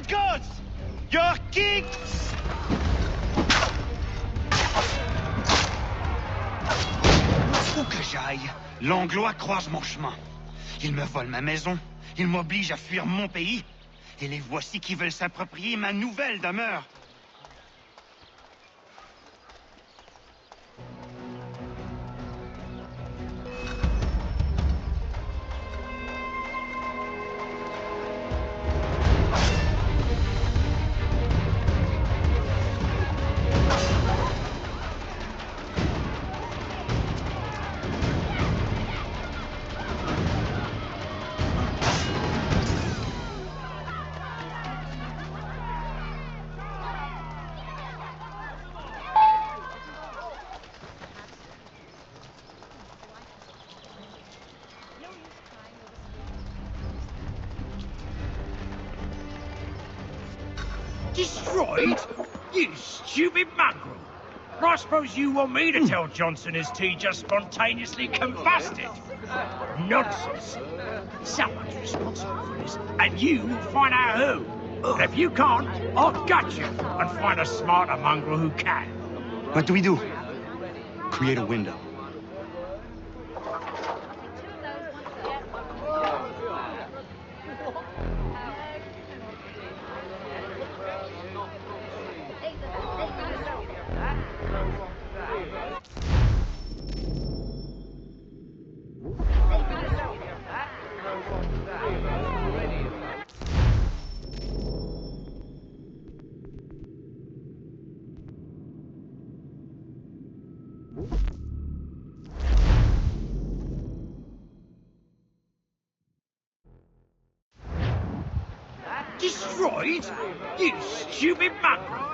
gods! Your king! Où que j'aille, l'Anglois croise mon chemin. Ils me volent ma maison, ils m'obligent à fuir mon pays, et les voici qui veulent s'approprier ma nouvelle demeure. Destroyed? You stupid mongrel! I suppose you want me to tell Johnson his tea just spontaneously combusted? Nonsense! Someone's responsible for this, and you will find out who. And if you can't, I'll gut you and find a smarter mongrel who can. What do we do? Create a window. Destroyed? You stupid mongrel!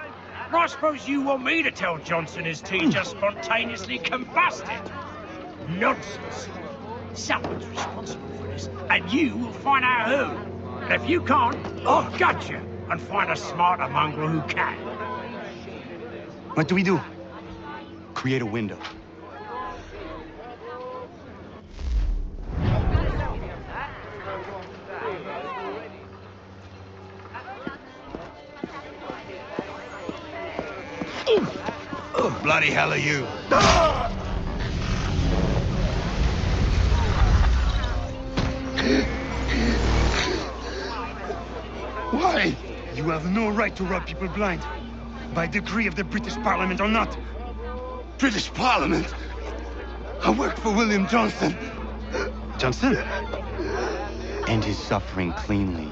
I suppose you want me to tell Johnson his tea just spontaneously combusted? Nonsense! Someone's responsible for this, and you will find out who. And if you can't, I'll gut you and find a smarter mongrel who can. What do we do? Create a window. Bloody hell are you? Why? You have no right to rob people blind. By decree of the British Parliament or not. British Parliament? I work for William Johnson. Johnson? End his suffering cleanly.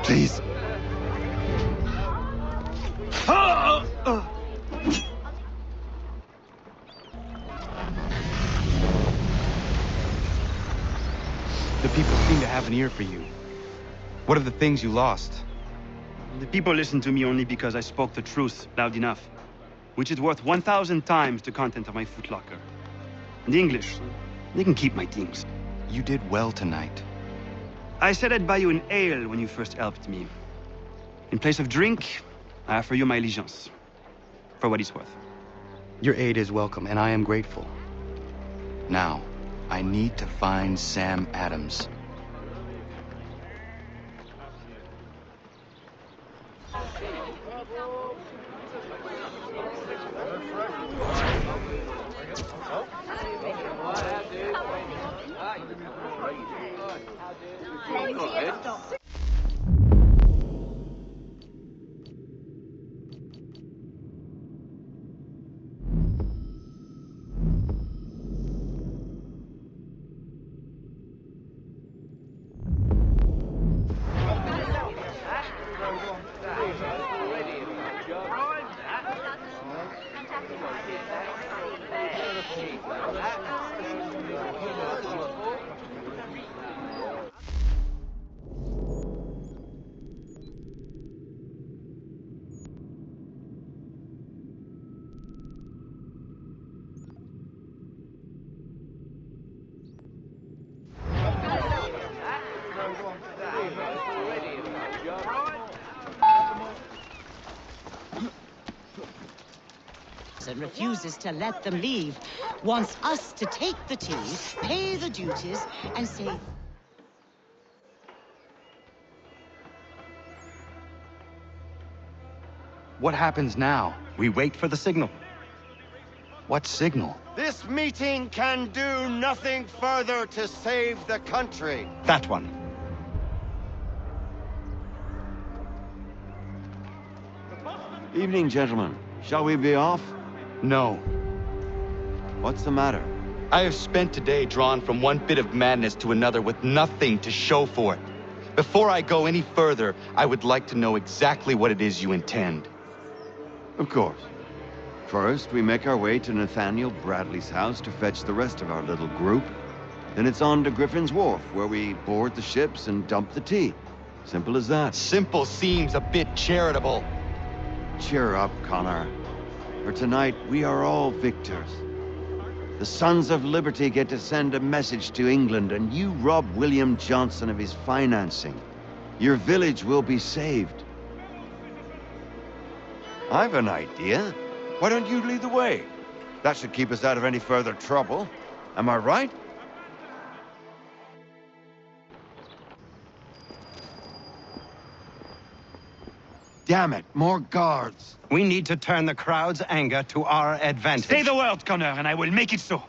Please. The people seem to have an ear for you. What are the things you lost? The people listen to me only because I spoke the truth loud enough, which is worth 1,000 times the content of my footlocker. The English, they can keep my things. You did well tonight. I said I'd buy you an ale when you first helped me. In place of drink, I offer you my allegiance. For what it's worth. Your aid is welcome, and I am grateful. Now, I need to find Sam Adams. And refuses to let them leave, wants us to take the tea, pay the duties, and say, What happens now? We wait for the signal. What signal? This meeting can do nothing further to save the country. That one. Evening, gentlemen. Shall we be off? No. What's the matter? I have spent today drawn from one bit of madness to another with nothing to show for it. Before I go any further, I would like to know exactly what it is you intend. Of course. First, we make our way to Nathaniel Bradley's house to fetch the rest of our little group. Then it's on to Griffin's Wharf, where we board the ships and dump the tea. Simple as that. Simple seems a bit charitable. Cheer up, Connor. For tonight, we are all victors. The Sons of Liberty get to send a message to England, and you rob William Johnson of his financing. Your village will be saved. I've an idea. Why don't you lead the way? That should keep us out of any further trouble. Am I right? Damn it, more guards. We need to turn the crowd's anger to our advantage. Say the word, Connor, and I will make it so.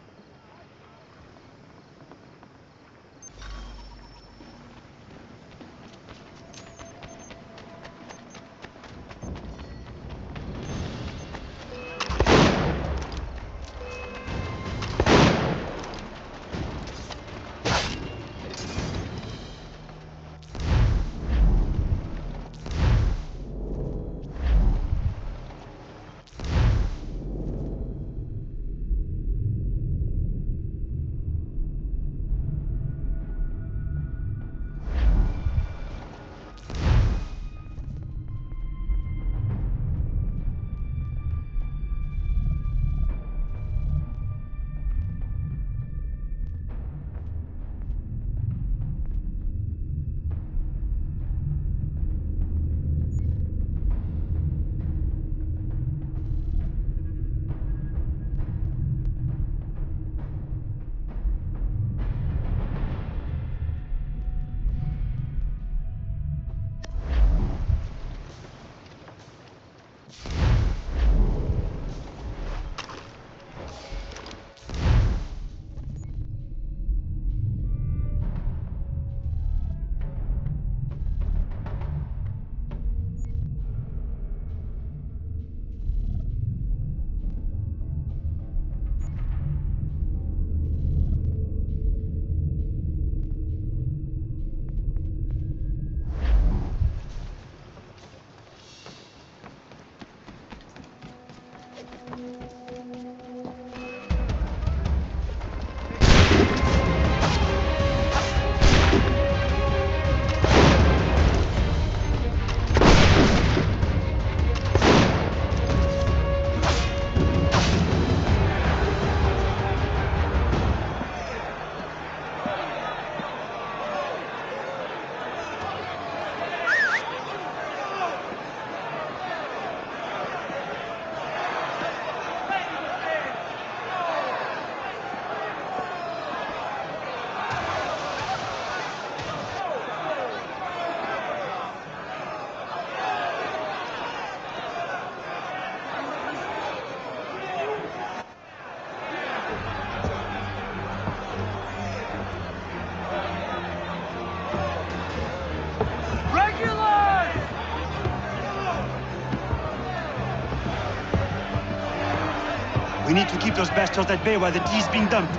We need to keep those bastards at bay while the tea is being dumped.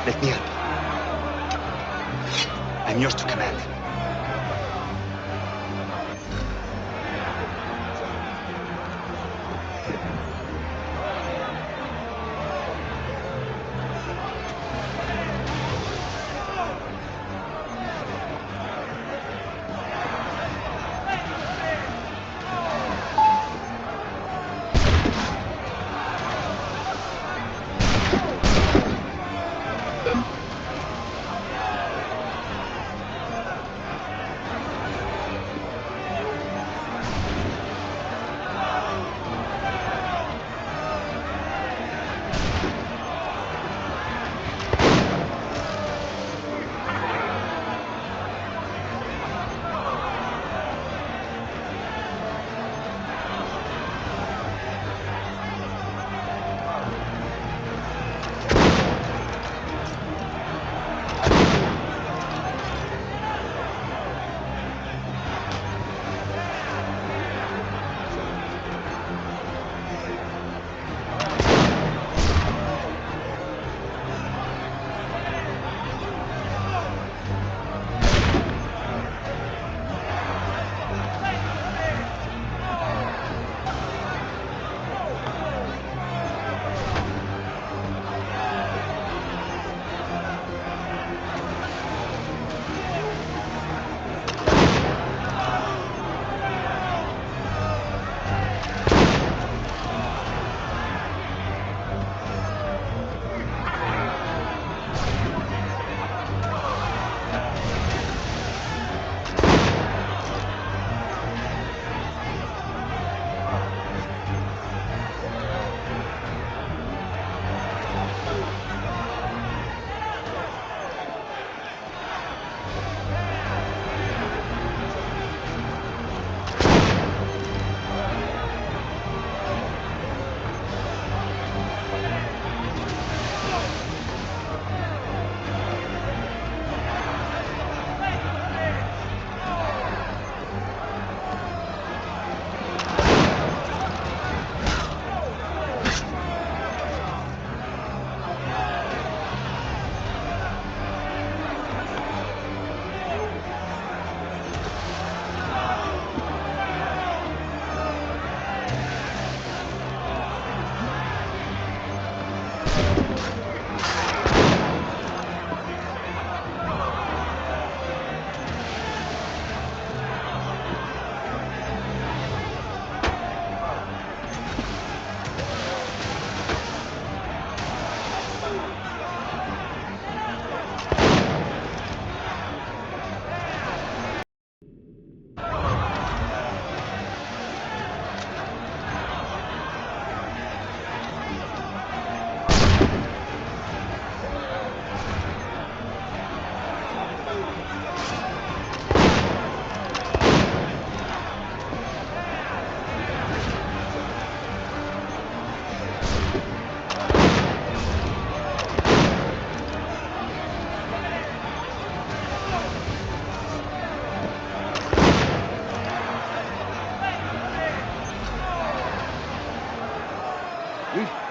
Let me help. I'm yours to command.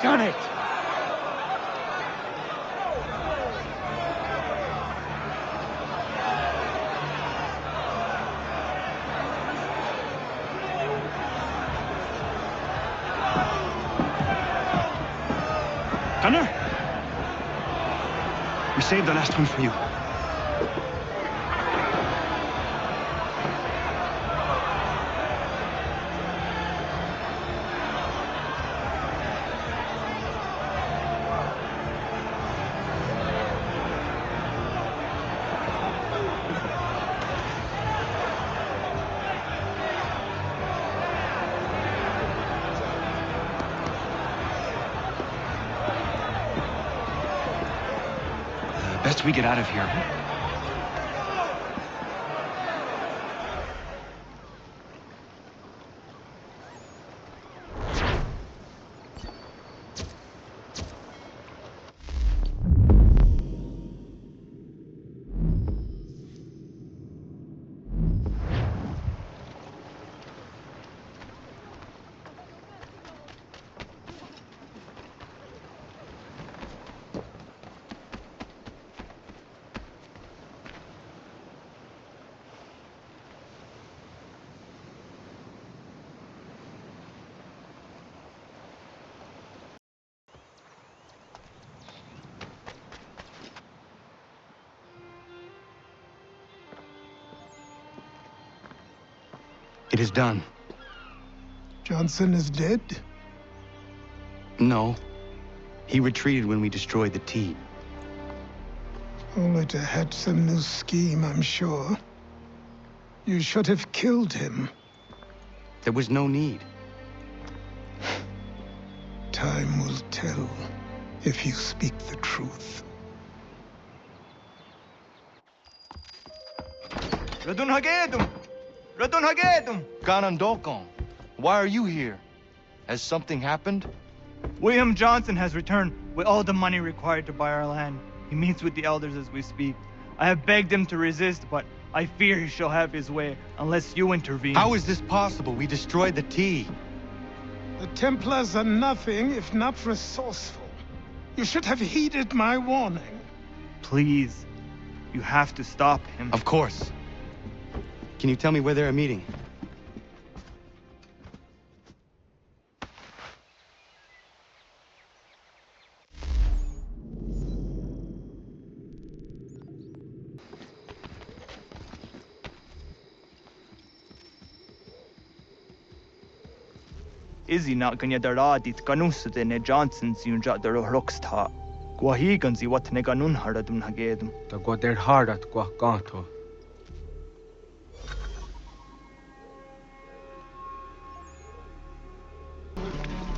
done it! Gunnar? We saved the last one for you. Best we get out of here. It is done. Johnson is dead? No. He retreated when we destroyed the tea. Only to hatch some new scheme, I'm sure. You should have killed him. There was no need. Time will tell if you speak the truth. Ganandokon, why are you here? Has something happened? William Johnson has returned with all the money required to buy our land. He meets with the elders as we speak. I have begged him to resist, but I fear he shall have his way unless you intervene. How is this possible? We destroyed the tea. The Templars are nothing if not resourceful. You should have heeded my warning. Please, you have to stop him. Of course. Can you tell me where they're meeting? Izzy not ganya daradit ganusade ne Johnson's yunja daro rocksta. Gwahiganzi what ne ganun haradun hagedum. The goder hardat gwakanto.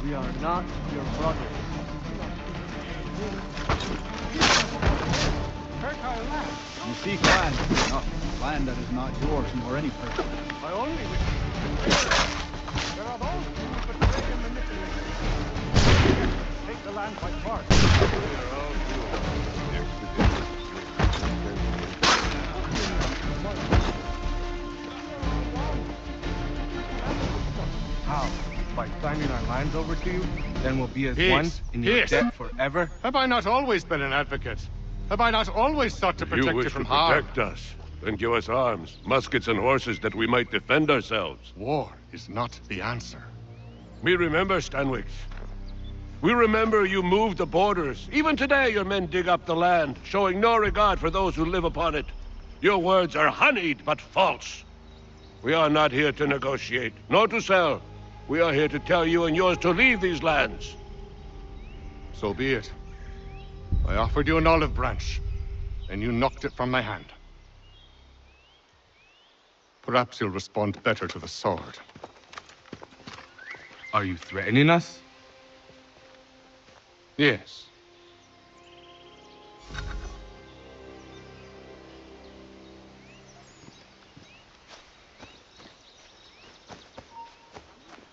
We are not your brothers. You seek land, not land that is not yours nor any person. I only wish. There are those who betray and manipulate. Take the land by force. How? By signing our lands over to you? Then we'll be as one in your debt forever? Have I not always been an advocate? Have I not always sought to protect you from harm? You wish to protect us, then give us arms, muskets and horses that we might defend ourselves. War is not the answer. We remember, Stanwix. We remember you moved the borders. Even today your men dig up the land, showing no regard for those who live upon it. Your words are honeyed but false. We are not here to negotiate, nor to sell. We are here to tell you and yours to leave these lands. So be it. I offered you an olive branch, and you knocked it from my hand. Perhaps you'll respond better to the sword. Are you threatening us? Yes.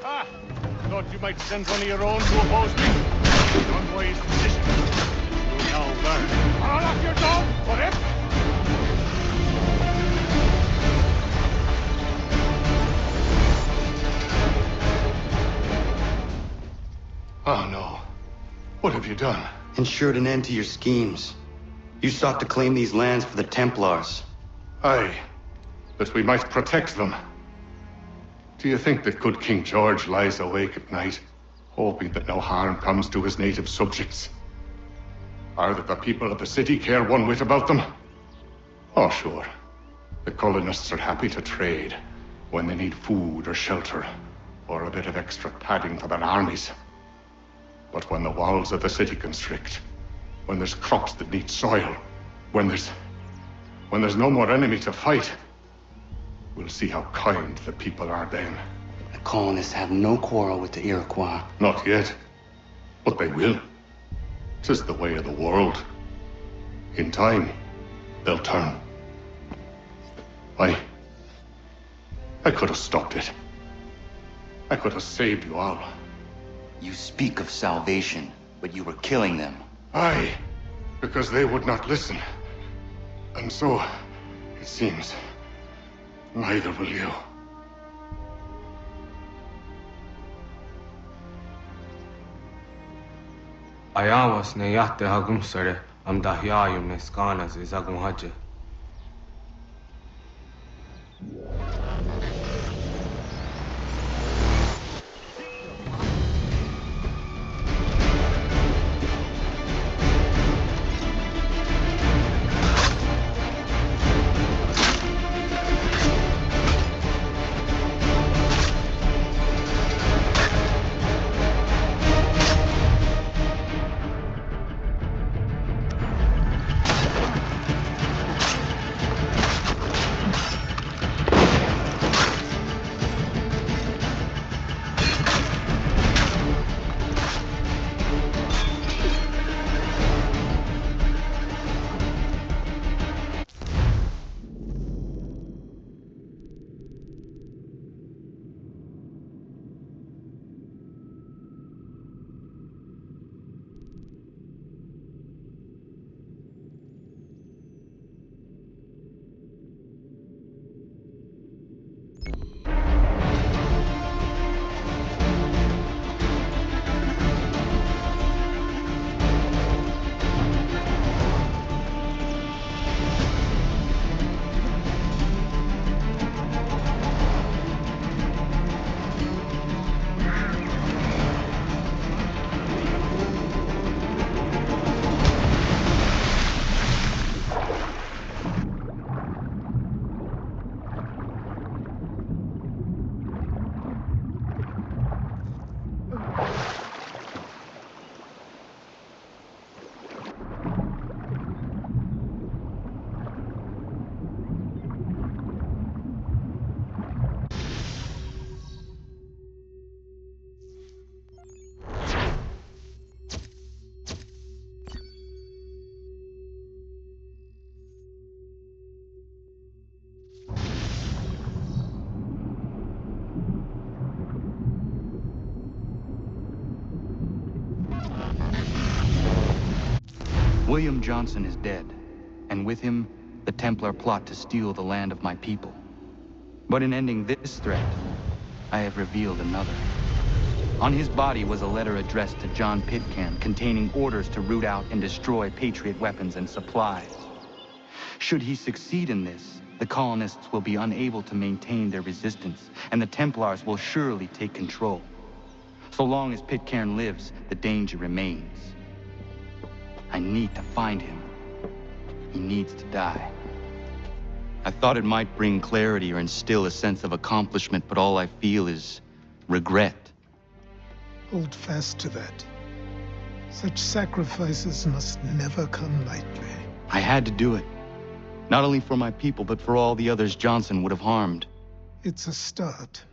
Ah! Thought you might send one of your own to oppose me. Unwise decision. You'll now learn. I'll lock your door, what if? Oh no. What have you done? Ensured an end to your schemes. You sought to claim these lands for the Templars. Aye, that we might protect them. Do you think that good King George lies awake at night, hoping that no harm comes to his native subjects? Or that the people of the city care one whit about them? Oh, sure. The colonists are happy to trade when they need food or shelter, or a bit of extra padding for their armies. But when the walls of the city constrict, when there's crops that need soil, when there's no more enemy to fight, we'll see how kind the people are then. The colonists have no quarrel with the Iroquois. Not yet, but they will. 'Tis the way of the world. In time, they'll turn. I could have stopped it. I could have saved you all. You speak of salvation, but you were killing them. Aye, because they would not listen. And so, it seems, neither will you. Ayawas ne yatte hagum sare am dahyayum ne skanas izagum haje. William Johnson is dead, and with him, the Templar plot to steal the land of my people. But in ending this threat, I have revealed another. On his body was a letter addressed to John Pitcairn containing orders to root out and destroy Patriot weapons and supplies. Should he succeed in this, the colonists will be unable to maintain their resistance, and the Templars will surely take control. So long as Pitcairn lives, the danger remains. I need to find him. He needs to die. I thought it might bring clarity or instill a sense of accomplishment, but all I feel is regret. Hold fast to that. Such sacrifices must never come lightly. I had to do it. Not only for my people, but for all the others Johnson would have harmed. It's a start.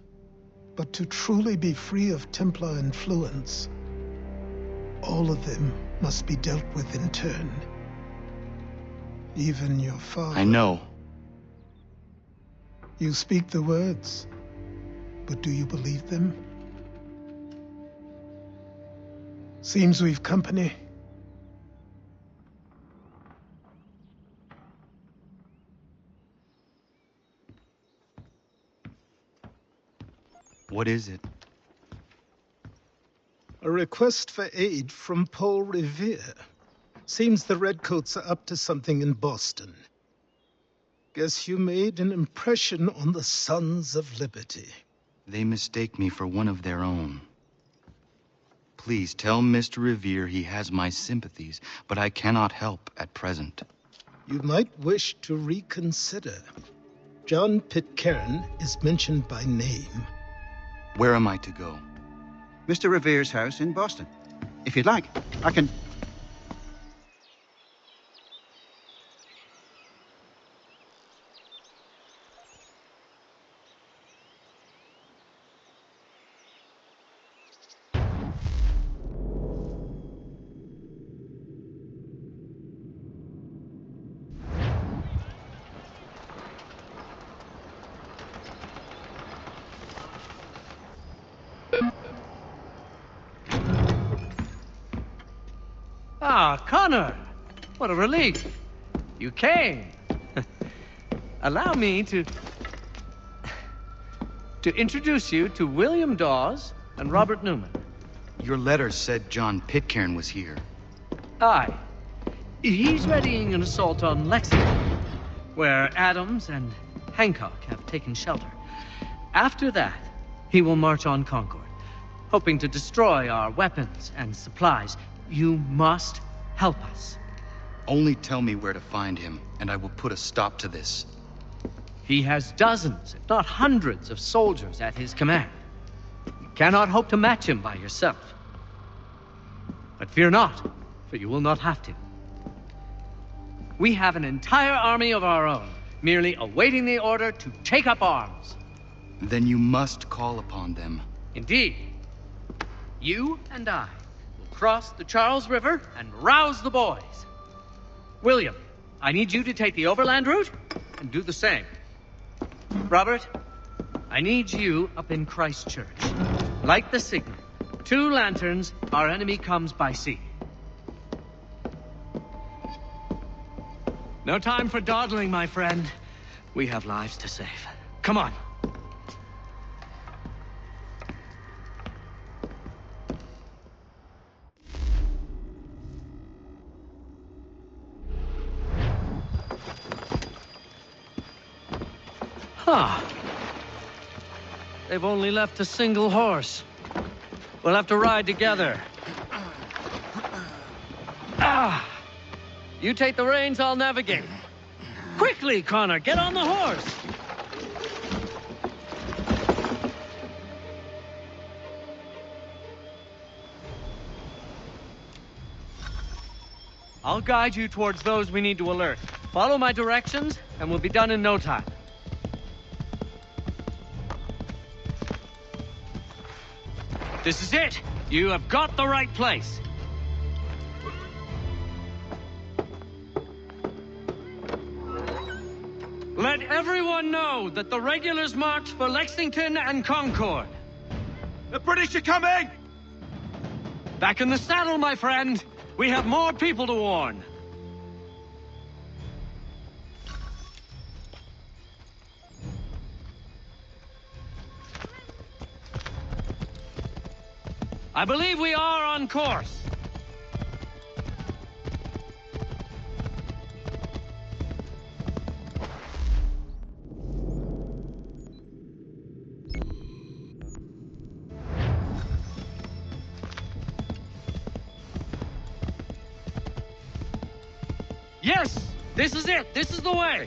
But to truly be free of Templar influence, all of them must be dealt with in turn. Even your father. I know. You speak the words, but do you believe them? Seems we've company. What is it? A request for aid from Paul Revere. Seems the Redcoats are up to something in Boston. Guess you made an impression on the Sons of Liberty. They mistake me for one of their own. Please tell Mr. Revere he has my sympathies, but I cannot help at present. You might wish to reconsider. John Pitcairn is mentioned by name. Where am I to go? Mr. Revere's house in Boston. If you'd like, I can... Ah, Connor! What a relief. You came. Allow me to introduce you to William Dawes and Robert Newman. Your letter said John Pitcairn was here. Aye. He's readying an assault on Lexington, where Adams and Hancock have taken shelter. After that, he will march on Concord, hoping to destroy our weapons and supplies. You must help us. Only tell me where to find him, and I will put a stop to this. He has dozens, if not hundreds, of soldiers at his command. You cannot hope to match him by yourself. But fear not, for you will not have to. We have an entire army of our own, merely awaiting the order to take up arms. Then you must call upon them. Indeed. You and I cross the Charles River and rouse the boys. William, I need you to take the overland route and do the same. Robert, I need you up in Christchurch. Light the signal. 2 lanterns, our enemy comes by sea. No time for dawdling, my friend. We have lives to save. Come on. Huh. They've only left a single horse. We'll have to ride together. Ah! You take the reins, I'll navigate. Quickly, Connor, get on the horse! I'll guide you towards those we need to alert. Follow my directions, and we'll be done in no time. This is it! You have got the right place! Let everyone know that the regulars marched for Lexington and Concord. The British are coming! Back in the saddle, my friend! We have more people to warn. I believe we are on course. Yes! This is it! This is the way!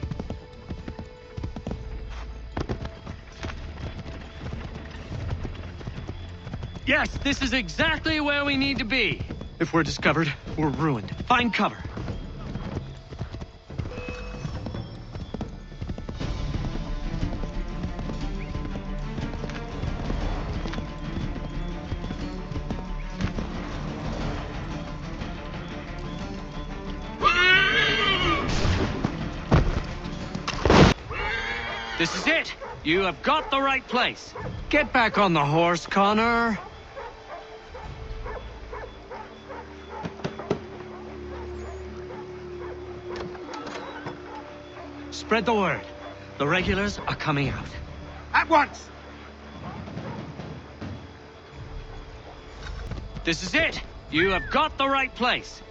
Yes, this is exactly where we need to be. If we're discovered, we're ruined. Find cover. This is it. You have got the right place. Get back on the horse, Connor. Spread the word. The regulars are coming out. At once! This is it. You have got the right place.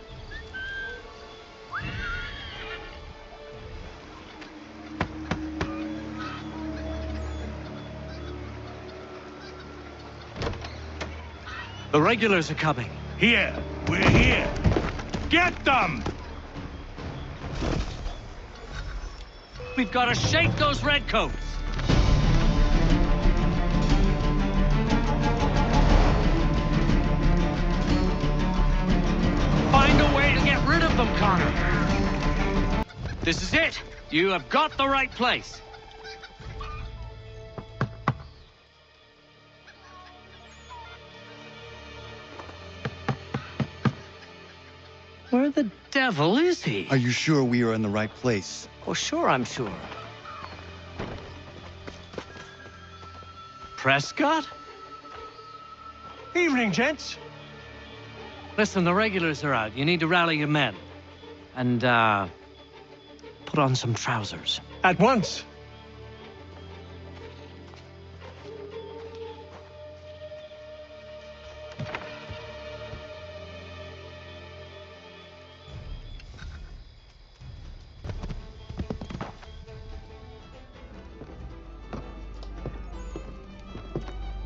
The regulars are coming. Here. We're here. Get them! We've got to shake those redcoats. Find a way to get rid of them, Connor. This is it. You have got the right place. Where the devil is he? Are you sure we are in the right place? Oh, sure, I'm sure. Prescott? Evening, gents. Listen, the regulars are out. You need to rally your men. And, put on some trousers. At once.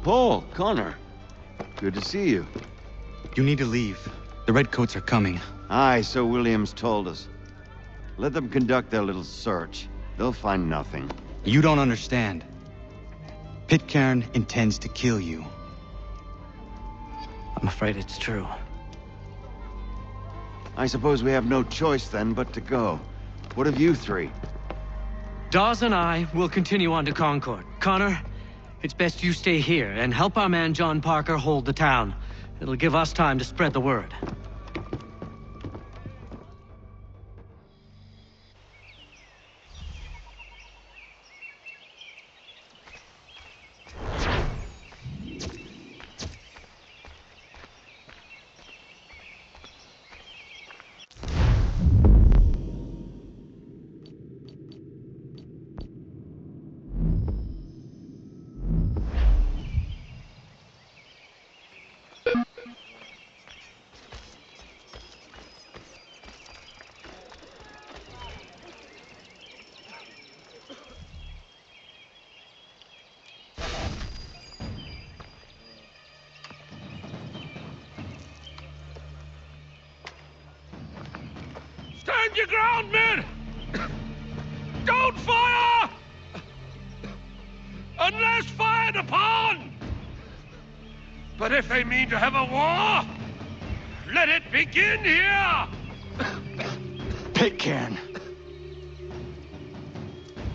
Paul, Connor. Good to see you. You need to leave. The redcoats are coming. Aye, so Williams told us. Let them conduct their little search. They'll find nothing. You don't understand. Pitcairn intends to kill you. I'm afraid it's true. I suppose we have no choice then but to go. What of you three? Dawes and I will continue on to Concord. Connor, it's best you stay here and help our man John Parker hold the town. It'll give us time to spread the word. Stand your ground, men! Don't fire! Unless fired upon! But if they mean to have a war, let it begin here! Pitcairn!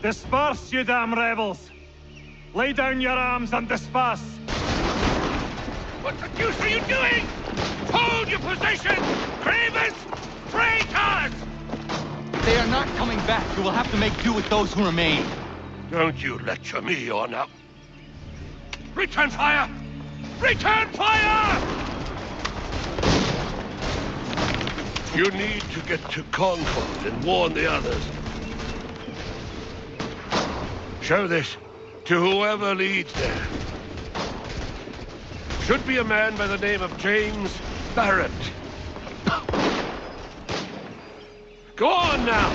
Disperse, you damn rebels! Lay down your arms and disperse! What the deuce are you doing? Hold your position! Cravens! Traitors! They are not coming back. You will have to make do with those who remain. Don't you lecture me or now. Return fire! Return fire! You need to get to Concord and warn the others. Show this to whoever leads there. Should be a man by the name of James Barrett. Go on now!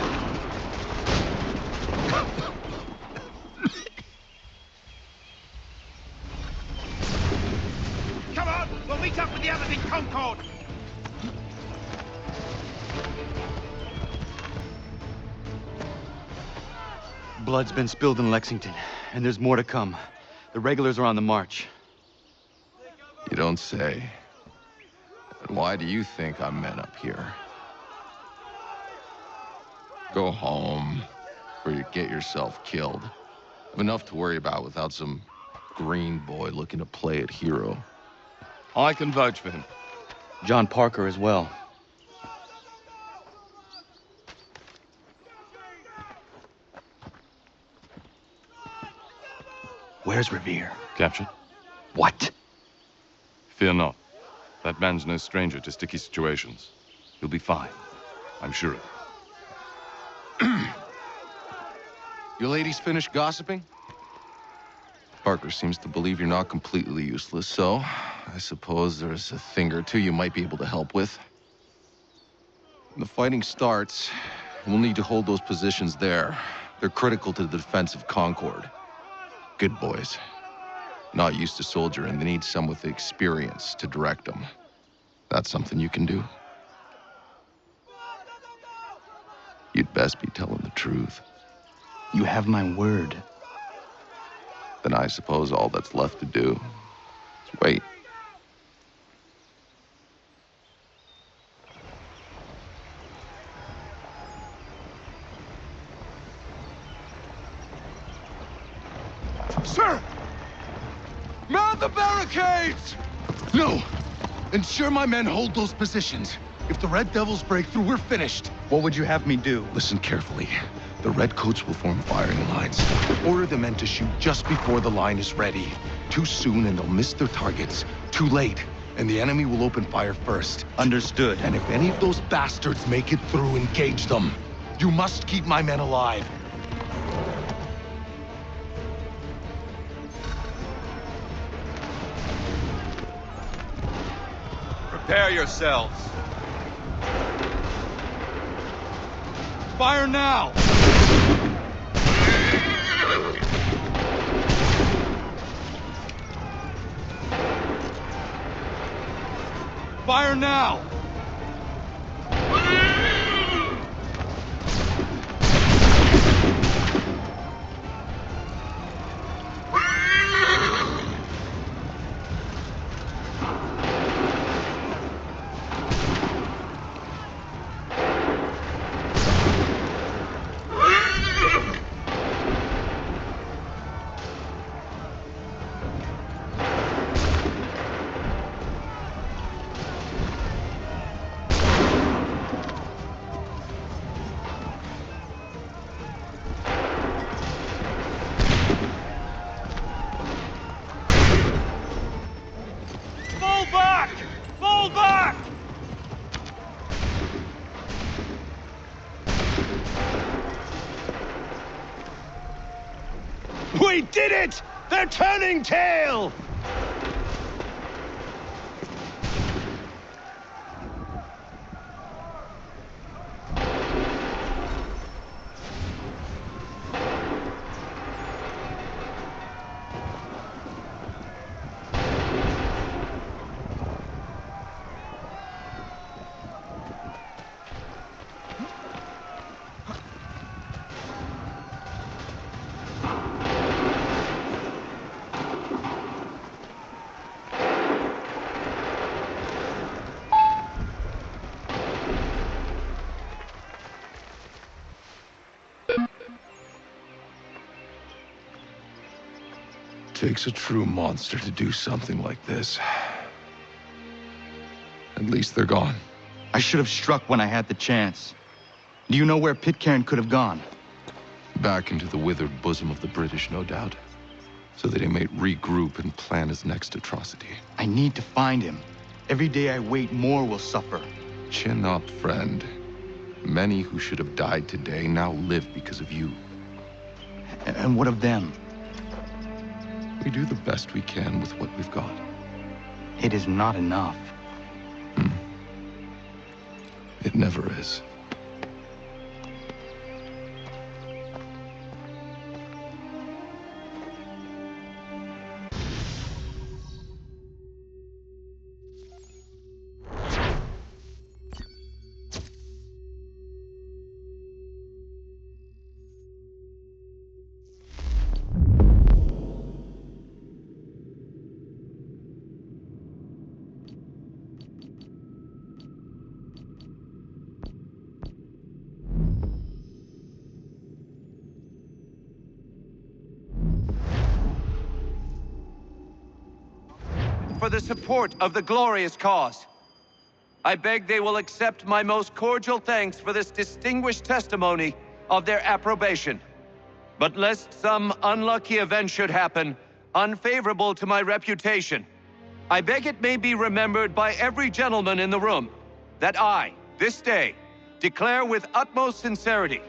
Come on! We'll meet up with the others in Concord! Blood's been spilled in Lexington, and there's more to come. The regulars are on the march. You don't say. And why do you think I'm men up here? Go home, or you get yourself killed. I've enough to worry about without some green boy looking to play at hero. I can vouch for him. John Parker as well. Where's Revere? Captured? What? Fear not. That man's no stranger to sticky situations. He'll be fine. I'm sure of it. You ladies finished gossiping? Parker seems to believe you're not completely useless, so I suppose there's a thing or two you might be able to help with. When the fighting starts, we'll need to hold those positions there. They're critical to the defense of Concord. Good boys. Not used to soldiering, they need some with the experience to direct them. That's something you can do? You'd best be telling the truth. You have my word. Then I suppose all that's left to do is wait. Sir! Mount the barricades! No! Ensure my men hold those positions. If the Red Devils break through, we're finished. What would you have me do? Listen carefully. The Redcoats will form firing lines. Order the men to shoot just before the line is ready. Too soon and they'll miss their targets. Too late, and the enemy will open fire first. Understood. And if any of those bastards make it through, engage them. You must keep my men alive. Prepare yourselves. Fire now! Fire now! We did it! They're turning tail! Takes a true monster to do something like this. At least they're gone. I should have struck when I had the chance. Do you know where Pitcairn could have gone? Back into the withered bosom of the British, no doubt. So that he may regroup and plan his next atrocity. I need to find him. Every day I wait, more will suffer. Chin up, friend. Many who should have died today now live because of you. And what of them? We do the best we can with what we've got. It is not enough. It never is. For the support of the glorious cause. I beg they will accept my most cordial thanks for this distinguished testimony of their approbation. But lest some unlucky event should happen, unfavorable to my reputation, I beg it may be remembered by every gentleman in the room that I, this day, declare with utmost sincerity,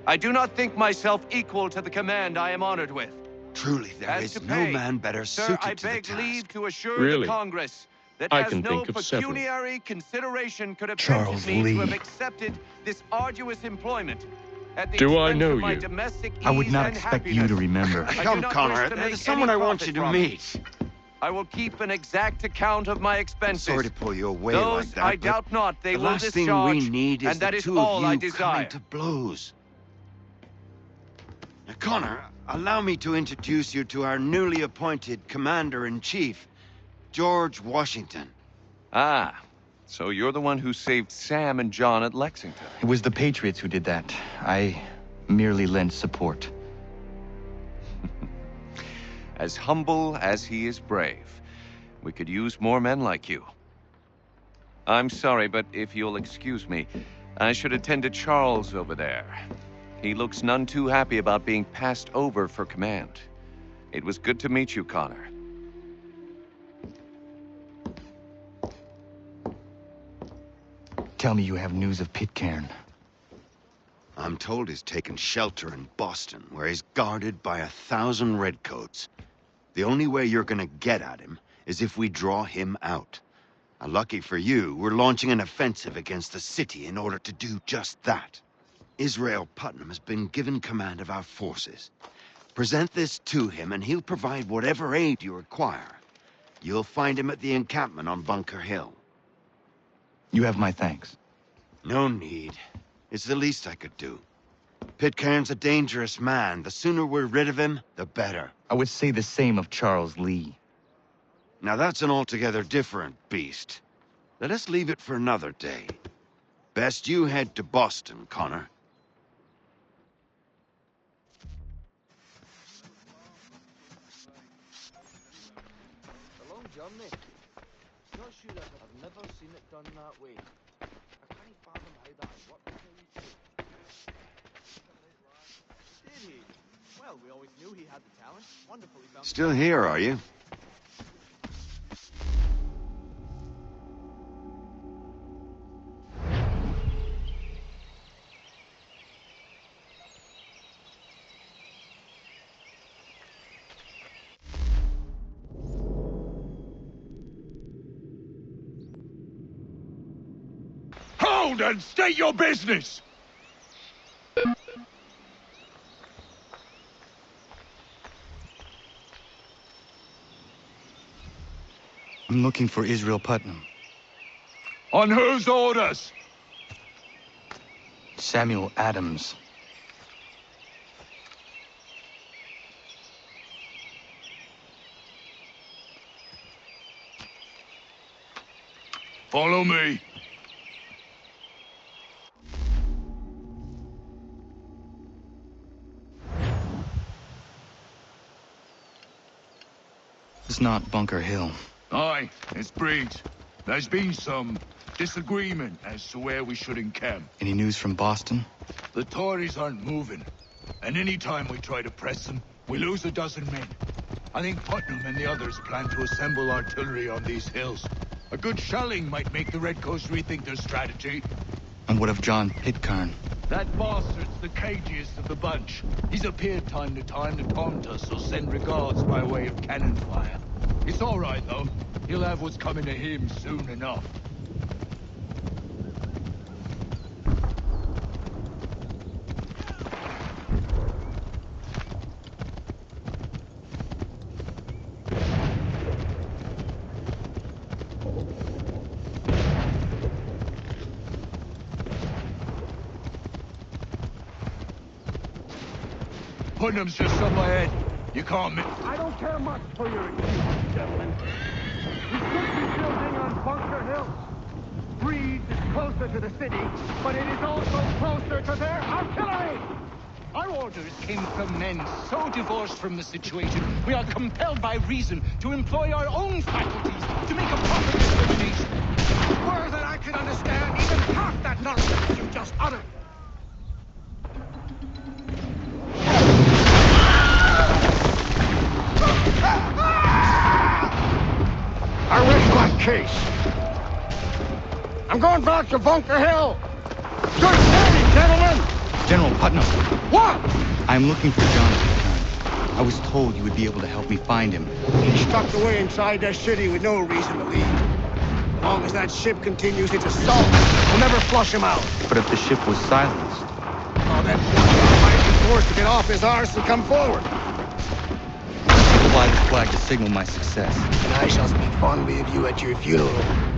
I do not think myself equal to the command I am honored with. Truly, there is no man better suited I to the beg task. leave to assure Really? the Congress that I as can no think of several. pecuniary consideration could have Charles tempted me to have Lee. accepted this arduous employment at the Do I expense know of my you? domestic I would ease not and expect you happiness. to remember. I do Come, not Connor, wish to make there's someone any I want profit you to from it. meet. I will keep an exact account of my expenses. Sorry to pull you away Those like that, I but doubt not they the will last thing discharge, we need is and that the is two all of I you desire. coming to blows. Now, Connor, allow me to introduce you to our newly appointed Commander-in-Chief, George Washington. Ah, so you're the one who saved Sam and John at Lexington. It was the Patriots who did that. I merely lent support. As humble as he is brave. We could use more men like you. I'm sorry, but if you'll excuse me, I should attend to Charles over there. He looks none too happy about being passed over for command. It was good to meet you, Connor. Tell me you have news of Pitcairn. I'm told he's taken shelter in Boston, where he's guarded by 1,000 redcoats. The only way you're gonna get at him is if we draw him out. Lucky for you, we're launching an offensive against the city in order to do just that. Israel Putnam has been given command of our forces. Present this to him and he'll provide whatever aid you require. You'll find him at the encampment on Bunker Hill. You have my thanks. No need. It's the least I could do. Pitcairn's a dangerous man. The sooner we're rid of him, the better. I would say the same of Charles Lee. Now that's an altogether different beast. Let us leave it for another day. Best you head to Boston, Connor. Hello, Johnny. Not sure I've never seen it done that way. I can't fathom how that worked until you do. Did he? Well, we always knew he had the talent. Wonderful he found. Still here, are you? Hold and state your business! I'm looking for Israel Putnam. On whose orders? Samuel Adams. Follow me. It's not Bunker Hill. Aye, it's Breed. There's been some disagreement as to where we should encamp. Any news from Boston? The Tories aren't moving, and any time we try to press them, we lose a dozen men. I think Putnam and the others plan to assemble artillery on these hills. A good shelling might make the Redcoats rethink their strategy. And what of John Pitcairn? That bastard's the cagiest of the bunch. He's appeared time to time to taunt us or send regards by way of cannon fire. It's all right, though. He'll have what's coming to him soon enough. Putnam's just up ahead. You can't miss. I don't care much for your excuses, gentlemen. We should be building on Bunker Hill. Breed is closer to the city, but it is also closer to their artillery! Our orders came from men so divorced from the situation, we are compelled by reason to employ our own faculties to make a proper discrimination. Were that I could understand even half that nonsense you just uttered. I rest my case. I'm going back to Bunker Hill. Good day, gentlemen. General Putnam. What? I'm looking for John Pitcairn. I was told you would be able to help me find him. He's tucked away inside that city with no reason to leave. As long as that ship continues its assault, we'll never flush him out. But if the ship was silenced... Oh, then one might be forced to get off his arse and come forward. Fly the flag to signal my success. And I shall speak fondly of you at your funeral.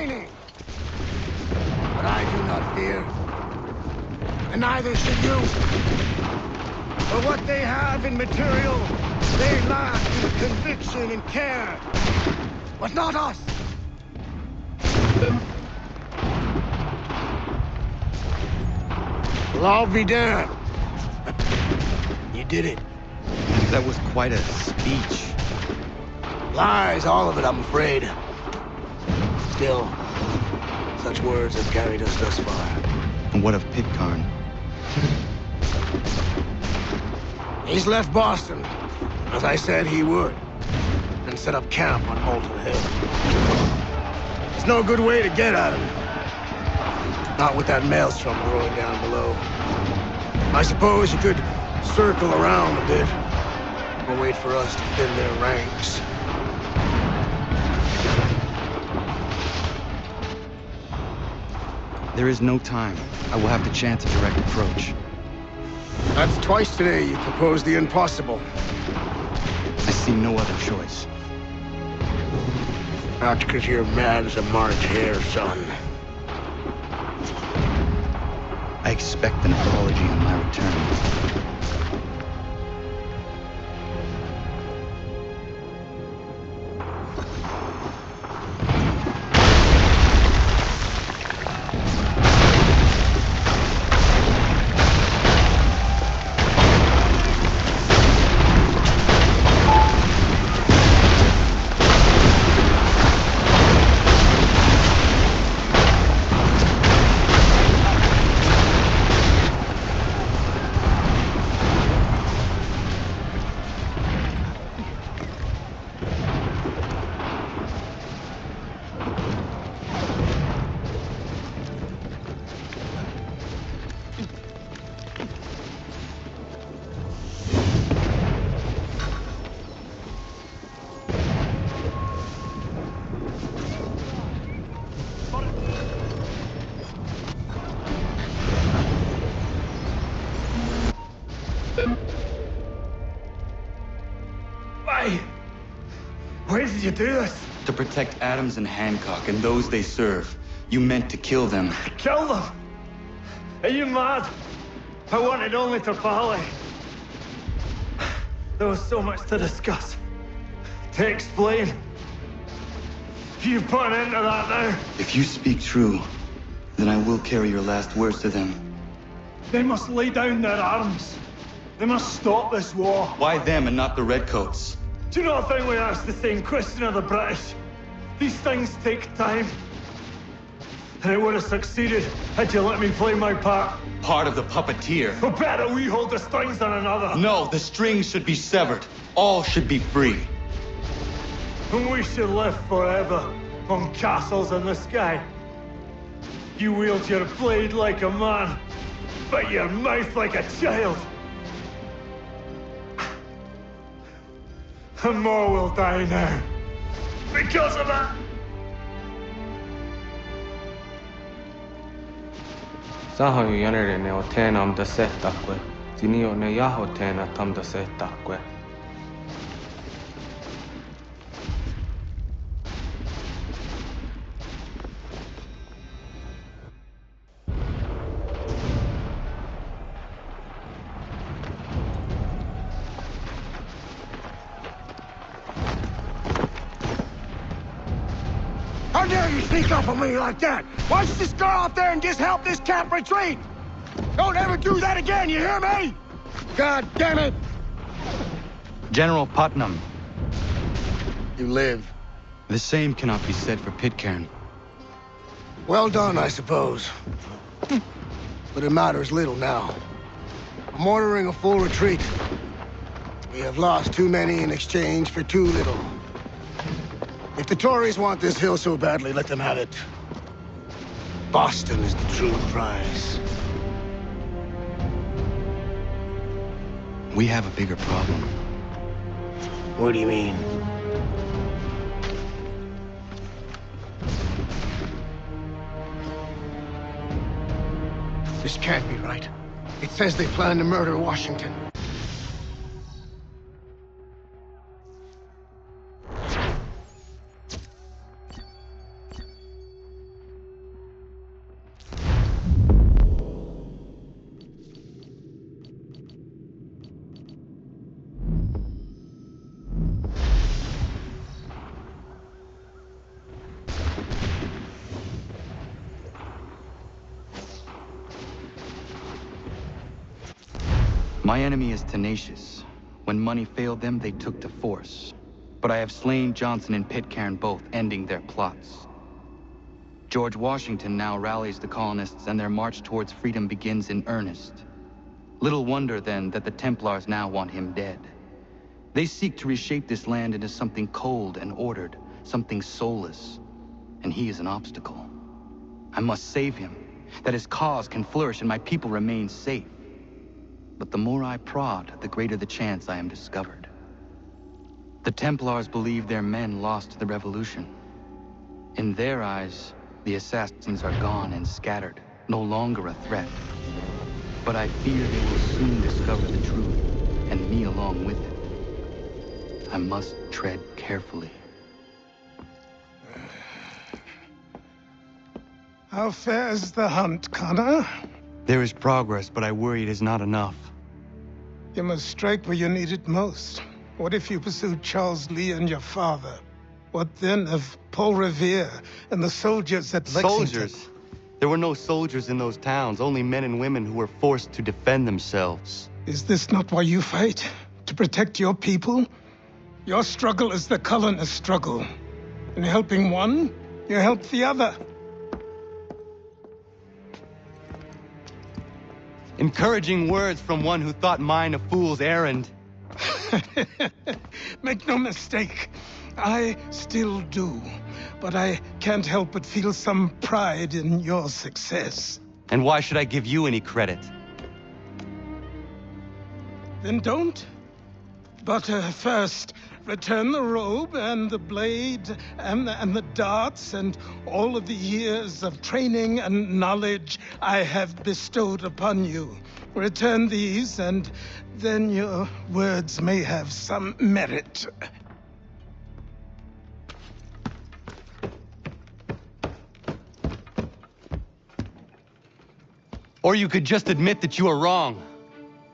training. But I do not fear. And neither should you. For what they have in material, they lack in conviction and care. But not us. Well, I'll be damned. You did it. That was quite a speech. Lies, all of it, I'm afraid. Still, such words have carried us thus far. And what of Pitcairn? He's left Boston, as I said he would, and set up camp on Alton Hill. There's no good way to get at him. Not with that maelstrom growing down below. I suppose you could circle around a bit, or wait for us to thin their ranks. There is no time. I will have to chance a direct approach. That's twice today you proposed the impossible. I see no other choice. Not because you're mad as a March hare, son. I expect an apology on my return. Why did you do this? To protect Adams and Hancock and those they serve. You meant to kill them. Kill them? Are you mad? I wanted only to parley. There was so much to discuss, to explain. You put an end to that now. If you speak true, then I will carry your last words to them. They must lay down their arms. They must stop this war. Why them and not the Redcoats? Do you not think we asked the same question of the British? These things take time. And it would have succeeded had you let me play my part. Part of the puppeteer. But better we hold the strings than another. No, the strings should be severed. All should be free. And we should live forever on castles in the sky. You wield your blade like a man, but your mouth like a child. And more will die now. Because of it! Sahoin jänerene o teenam da settakwe. Sinio ne jaho teena tam da settakwe. How dare you sneak up on me like that? Why don't you just go out there and just help this camp retreat? Don't ever do that again, you hear me? God damn it! General Putnam. You live. The same cannot be said for Pitcairn. Well done, I suppose. But it matters little now. I'm ordering a full retreat. We have lost too many in exchange for too little. If the Tories want this hill so badly, let them have it. Boston is the true prize. We have a bigger problem. What do you mean? This can't be right. It says they plan to murder Washington. My enemy is tenacious. When money failed them, they took to force. But I have slain Johnson and Pitcairn both, ending their plots. George Washington now rallies the colonists, and their march towards freedom begins in earnest. Little wonder, then, that the Templars now want him dead. They seek to reshape this land into something cold and ordered, something soulless. And he is an obstacle. I must save him, that his cause can flourish and my people remain safe. But the more I prod, the greater the chance I am discovered. The Templars believe their men lost the revolution. In their eyes, the assassins are gone and scattered, no longer a threat. But I fear they will soon discover the truth, and me along with it. I must tread carefully. How fares the hunt, Connor? There is progress, but I worry it is not enough. You must strike where you need it most. What if you pursued Charles Lee and your father? What then of Paul Revere and the soldiers at Lexington? Soldiers? There were no soldiers in those towns, only men and women who were forced to defend themselves. Is this not why you fight? To protect your people? Your struggle is the colonist struggle. In helping one, you help the other. Encouraging words from one who thought mine a fool's errand. Make no mistake, I still do. But I can't help but feel some pride in your success. And why should I give you any credit? Then don't. But first, return the robe and the blade and the darts and all of the years of training and knowledge I have bestowed upon you. Return these, and then your words may have some merit. Or you could just admit that you are wrong.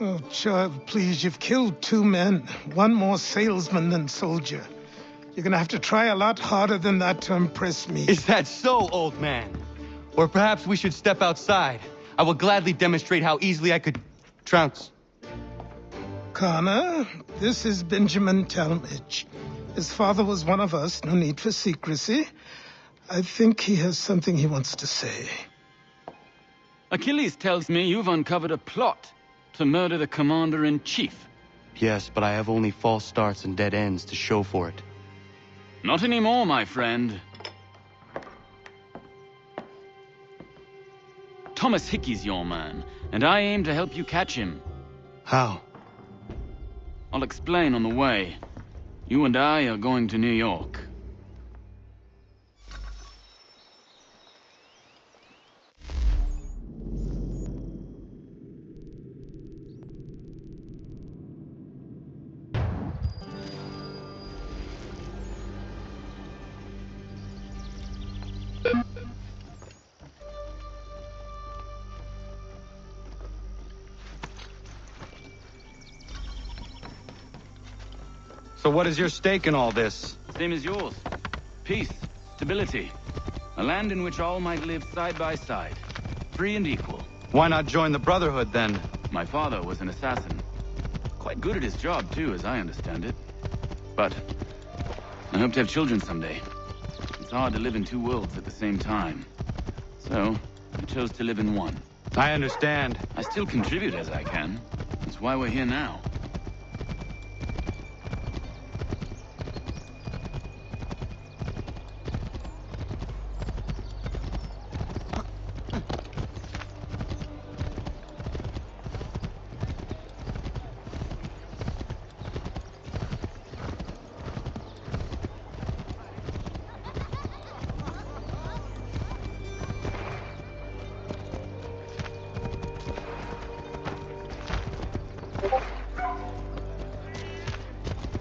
Oh, child, please, you've killed 2 men. One more salesman than soldier. You're gonna have to try a lot harder than that to impress me. Is that so, old man? Or perhaps we should step outside. I will gladly demonstrate how easily I could trounce. Connor, this is Benjamin Talmadge. His father was one of us, no need for secrecy. I think he has something he wants to say. Achilles tells me you've uncovered a plot to murder the commander-in-chief. Yes, but I have only false starts and dead ends to show for it. Not anymore, my friend. Thomas Hickey's your man, and I aim to help you catch him. How? I'll explain on the way. You and I are going to New York. So what is your stake in all this? Same as yours. Peace, stability. A land in which all might live side by side. Free and equal. Why not join the Brotherhood, then? My father was an assassin. Quite good at his job, too, as I understand it. But I hope to have children someday. It's hard to live in 2 worlds at the same time. So, I chose to live in one. I understand. I still contribute as I can. That's why we're here now.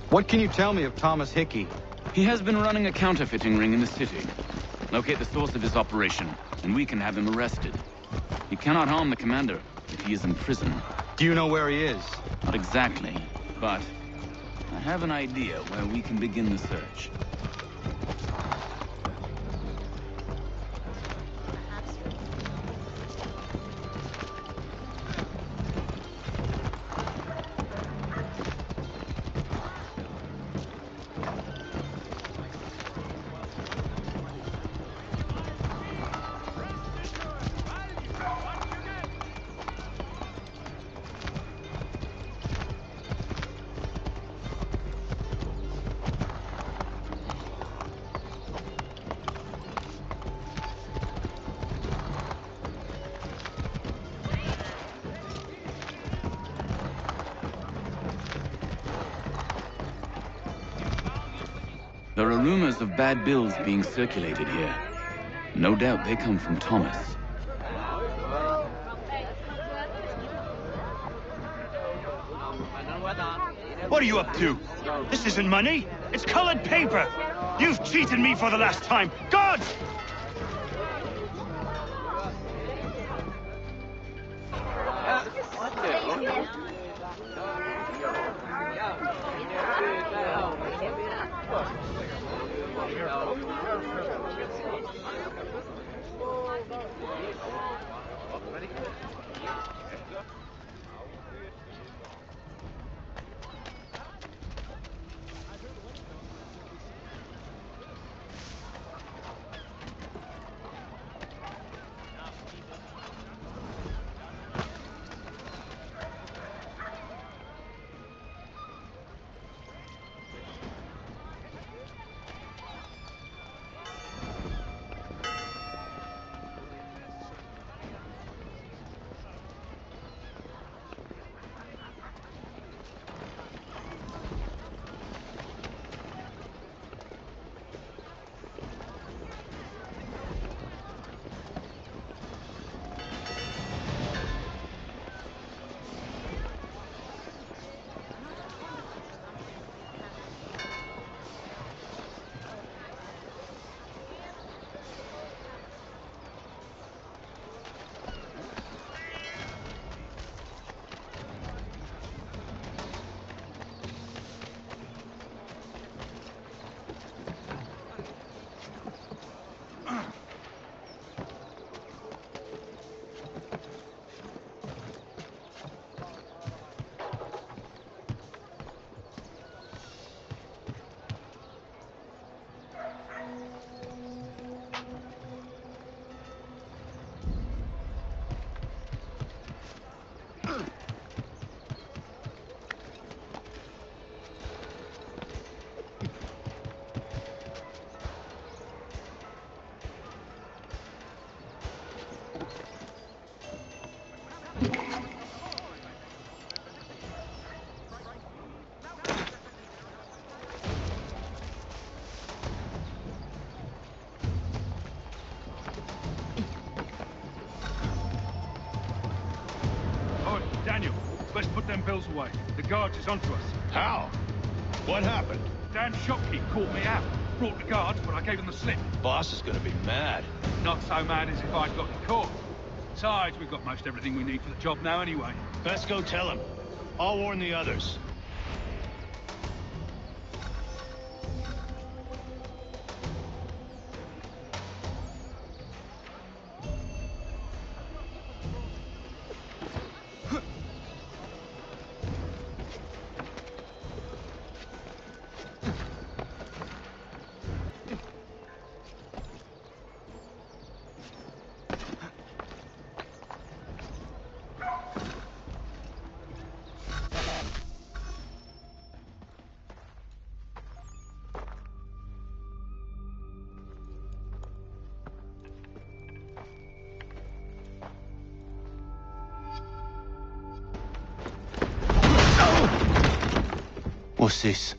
What can you tell me of Thomas Hickey? He has been running a counterfeiting ring in the city. Locate the source of his operation, and we can have him arrested. He cannot harm the commander if he is in prison. Do you know where he is? Not exactly, but I have an idea where we can begin the search. There are rumors of bad bills being circulated here. No doubt they come from Thomas. What are you up to? This isn't money. It's colored paper. You've cheated me for the last time. God! Daniel, let's put them bills away. The guards is onto us. How? What happened? Dan shopkeep caught me out. Brought the guards, but I gave him the slip. Boss is gonna be mad. Not so mad as if I'd gotten caught. Besides, we've got most everything we need for the job now anyway. Best go tell him. I'll warn the others. What's this?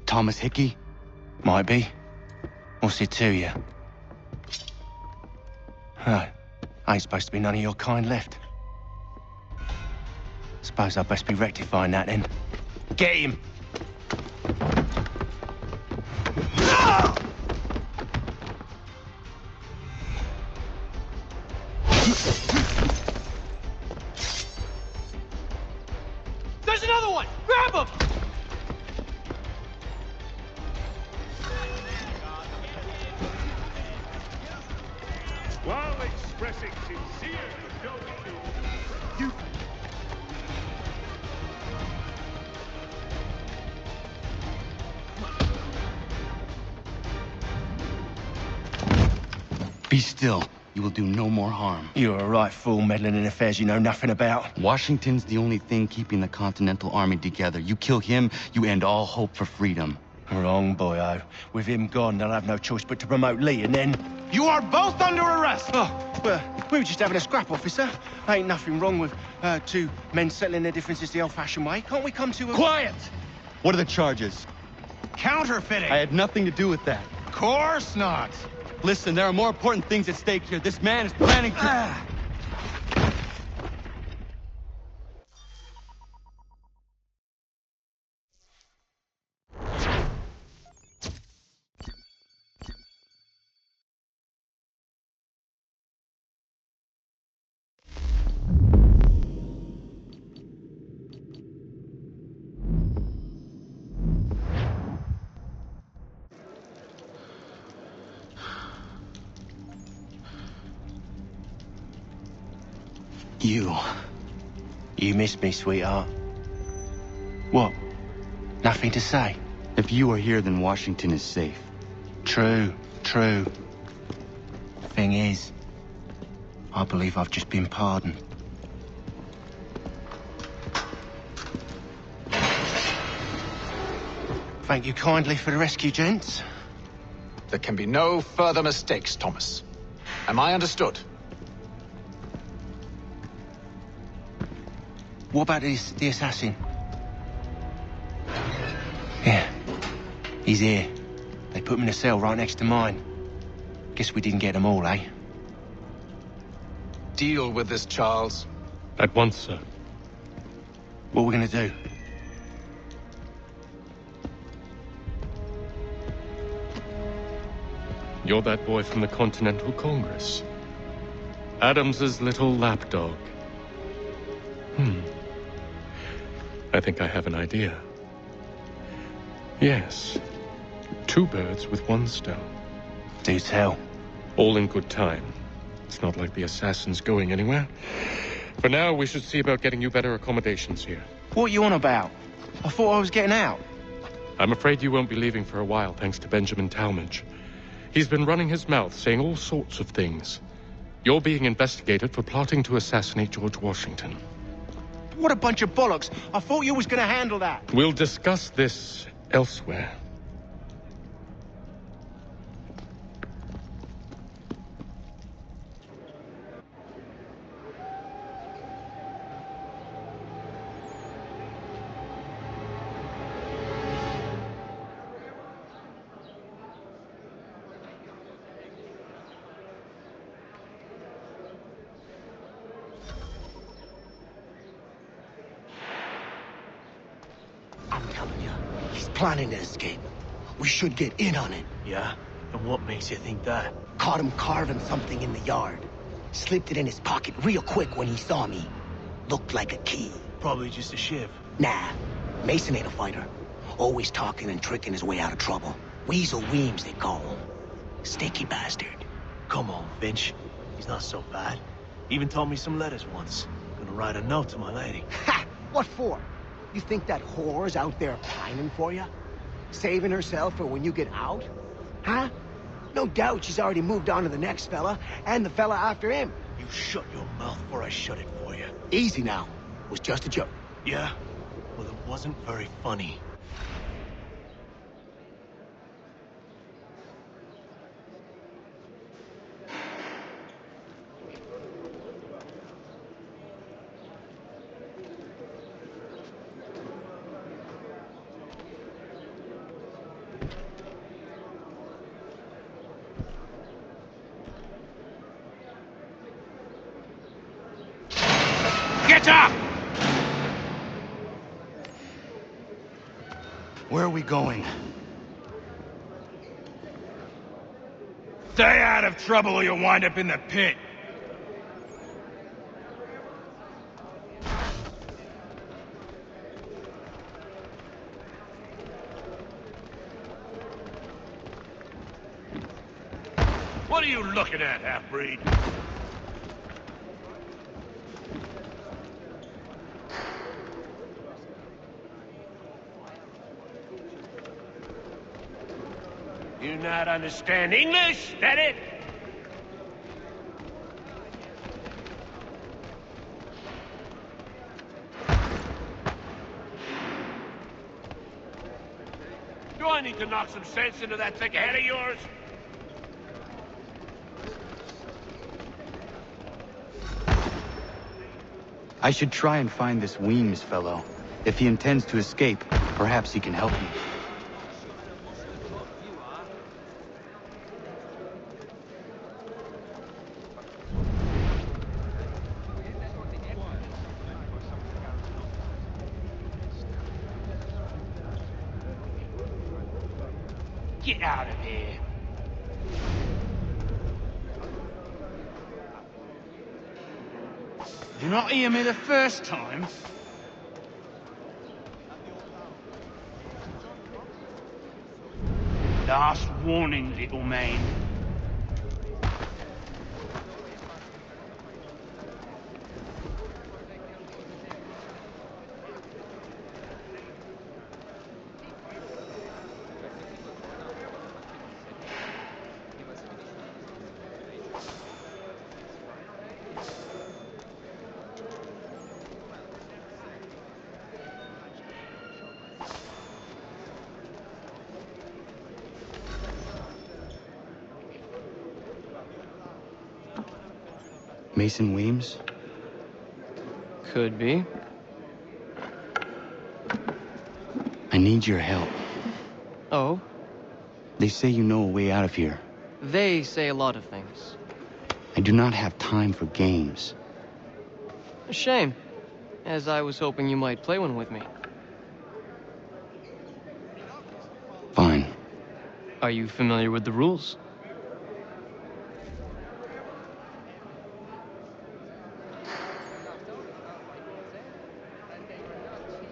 Thomas Hickey? Might be. What's it to you? Ain't supposed to be none of your kind left. Suppose I'd best be rectifying that then. Get him! There's another one! Grab him! While expressing sincere gratitude, you... Be still. You will do no more harm. You're a right fool meddling in affairs you know nothing about. Washington's the only thing keeping the Continental Army together. You kill him, you end all hope for freedom. Wrong, boyo. With him gone, they'll have no choice but to promote Lee, and then... You are both under arrest! Oh, well, we were just having a scrap, officer. Ain't nothing wrong with two men settling their differences the old-fashioned way. Can't we come to a... Quiet! What are the charges? Counterfeiting! I had nothing to do with that. Of course not! Listen, there are more important things at stake here. This man is planning to... You miss me, sweetheart. What? Nothing to say? If you are here, then Washington is safe. True. Thing is, I believe I've just been pardoned. Thank you kindly for the rescue, gents. There can be no further mistakes, Thomas. Am I understood? What about the assassin? Yeah, he's here. They put him in a cell right next to mine. Guess we didn't get them all, eh? Deal with this, Charles. At once, sir. What are we gonna do? You're that boy from the Continental Congress. Adams's little lapdog. I think I have an idea. Yes. 2 birds with 1 stone. Do tell. All in good time. It's not like the assassin's going anywhere. For now, we should see about getting you better accommodations here. What are you on about? I thought I was getting out. I'm afraid you won't be leaving for a while, thanks to Benjamin Talmadge. He's been running his mouth, saying all sorts of things. You're being investigated for plotting to assassinate George Washington. What a bunch of bollocks. I thought you was gonna handle that. We'll discuss this elsewhere. I'm telling you, he's planning to escape. We should get in on it. Yeah? And what makes you think that? Caught him carving something in the yard. Slipped it in his pocket real quick when he saw me. Looked like a key. Probably just a shiv. Nah, Mason ain't a fighter. Always talking and tricking his way out of trouble. Weasel Weems, they call him. Sneaky bastard. Come on, Finch. He's not so bad. Even told me some letters once. Gonna write a note to my lady. Ha! What for? You think that whore's out there pining for you? Saving herself for when you get out? Huh? No doubt she's already moved on to the next fella, and the fella after him. You shut your mouth before I shut it for you. Easy now. It was just a joke. Yeah? Well, it wasn't very funny. Get up! Where are we going? Stay out of trouble or you'll wind up in the pit. What are you looking at, half-breed? You not understand English, that it? Do I need to knock some sense into that thick head of yours? I should try and find this Weems fellow. If he intends to escape, perhaps he can help me. Get out of here. Did you not hear me the first time? Last warning, little man. Mason Weems? Could be. I need your help. Oh? They say you know a way out of here. They say a lot of things. I do not have time for games. A shame, as I was hoping you might play one with me. Fine. Are you familiar with the rules?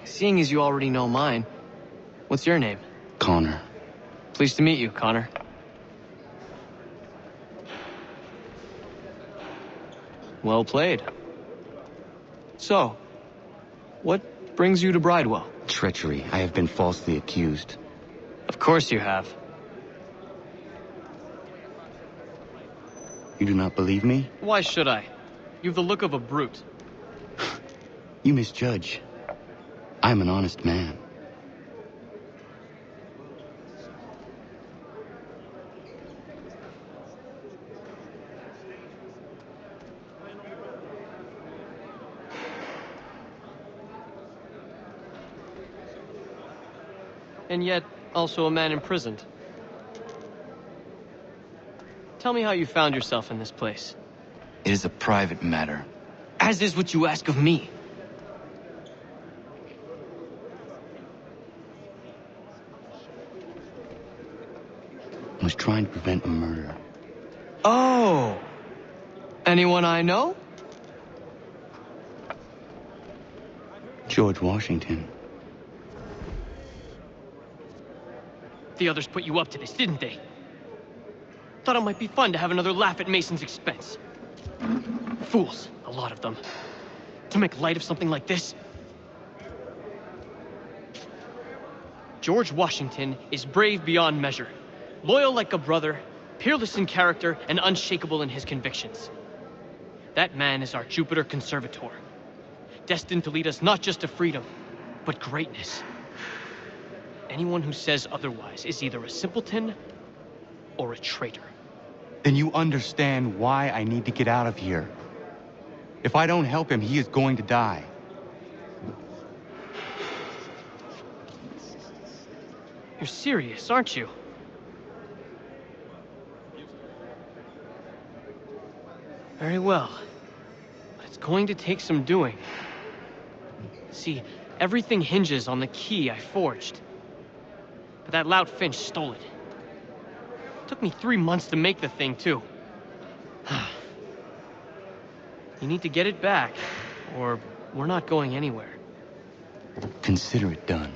Seeing as you already know mine, what's your name? Connor. Pleased to meet you, Connor. Well played. So, what brings you to Bridewell? Treachery. I have been falsely accused. Of course you have. You do not believe me? Why should I? You've the look of a brute. You misjudge. I'm an honest man. And yet, also a man imprisoned. Tell me how you found yourself in this place. It is a private matter. As is what you ask of me. I was trying to prevent a murder. Oh! Anyone I know? George Washington. The others put you up to this, didn't they? Thought it might be fun to have another laugh at Mason's expense. Fools, a lot of them. To make light of something like this. George Washington is brave beyond measure. Loyal like a brother, peerless in character, and unshakable in his convictions. That man is our Jupiter Conservator, destined to lead us not just to freedom, but greatness. Anyone who says otherwise is either a simpleton or a traitor. Then you understand why I need to get out of here. If I don't help him, he is going to die. You're serious, aren't you? Very well. But it's going to take some doing. See, everything hinges on the key I forged. But that lout Finch stole it. Took me 3 months to make the thing, too. You need to get it back, or we're not going anywhere. Consider it done.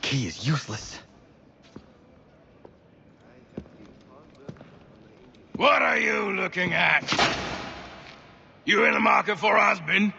Key is useless. What are you looking at? You in the market for a husband?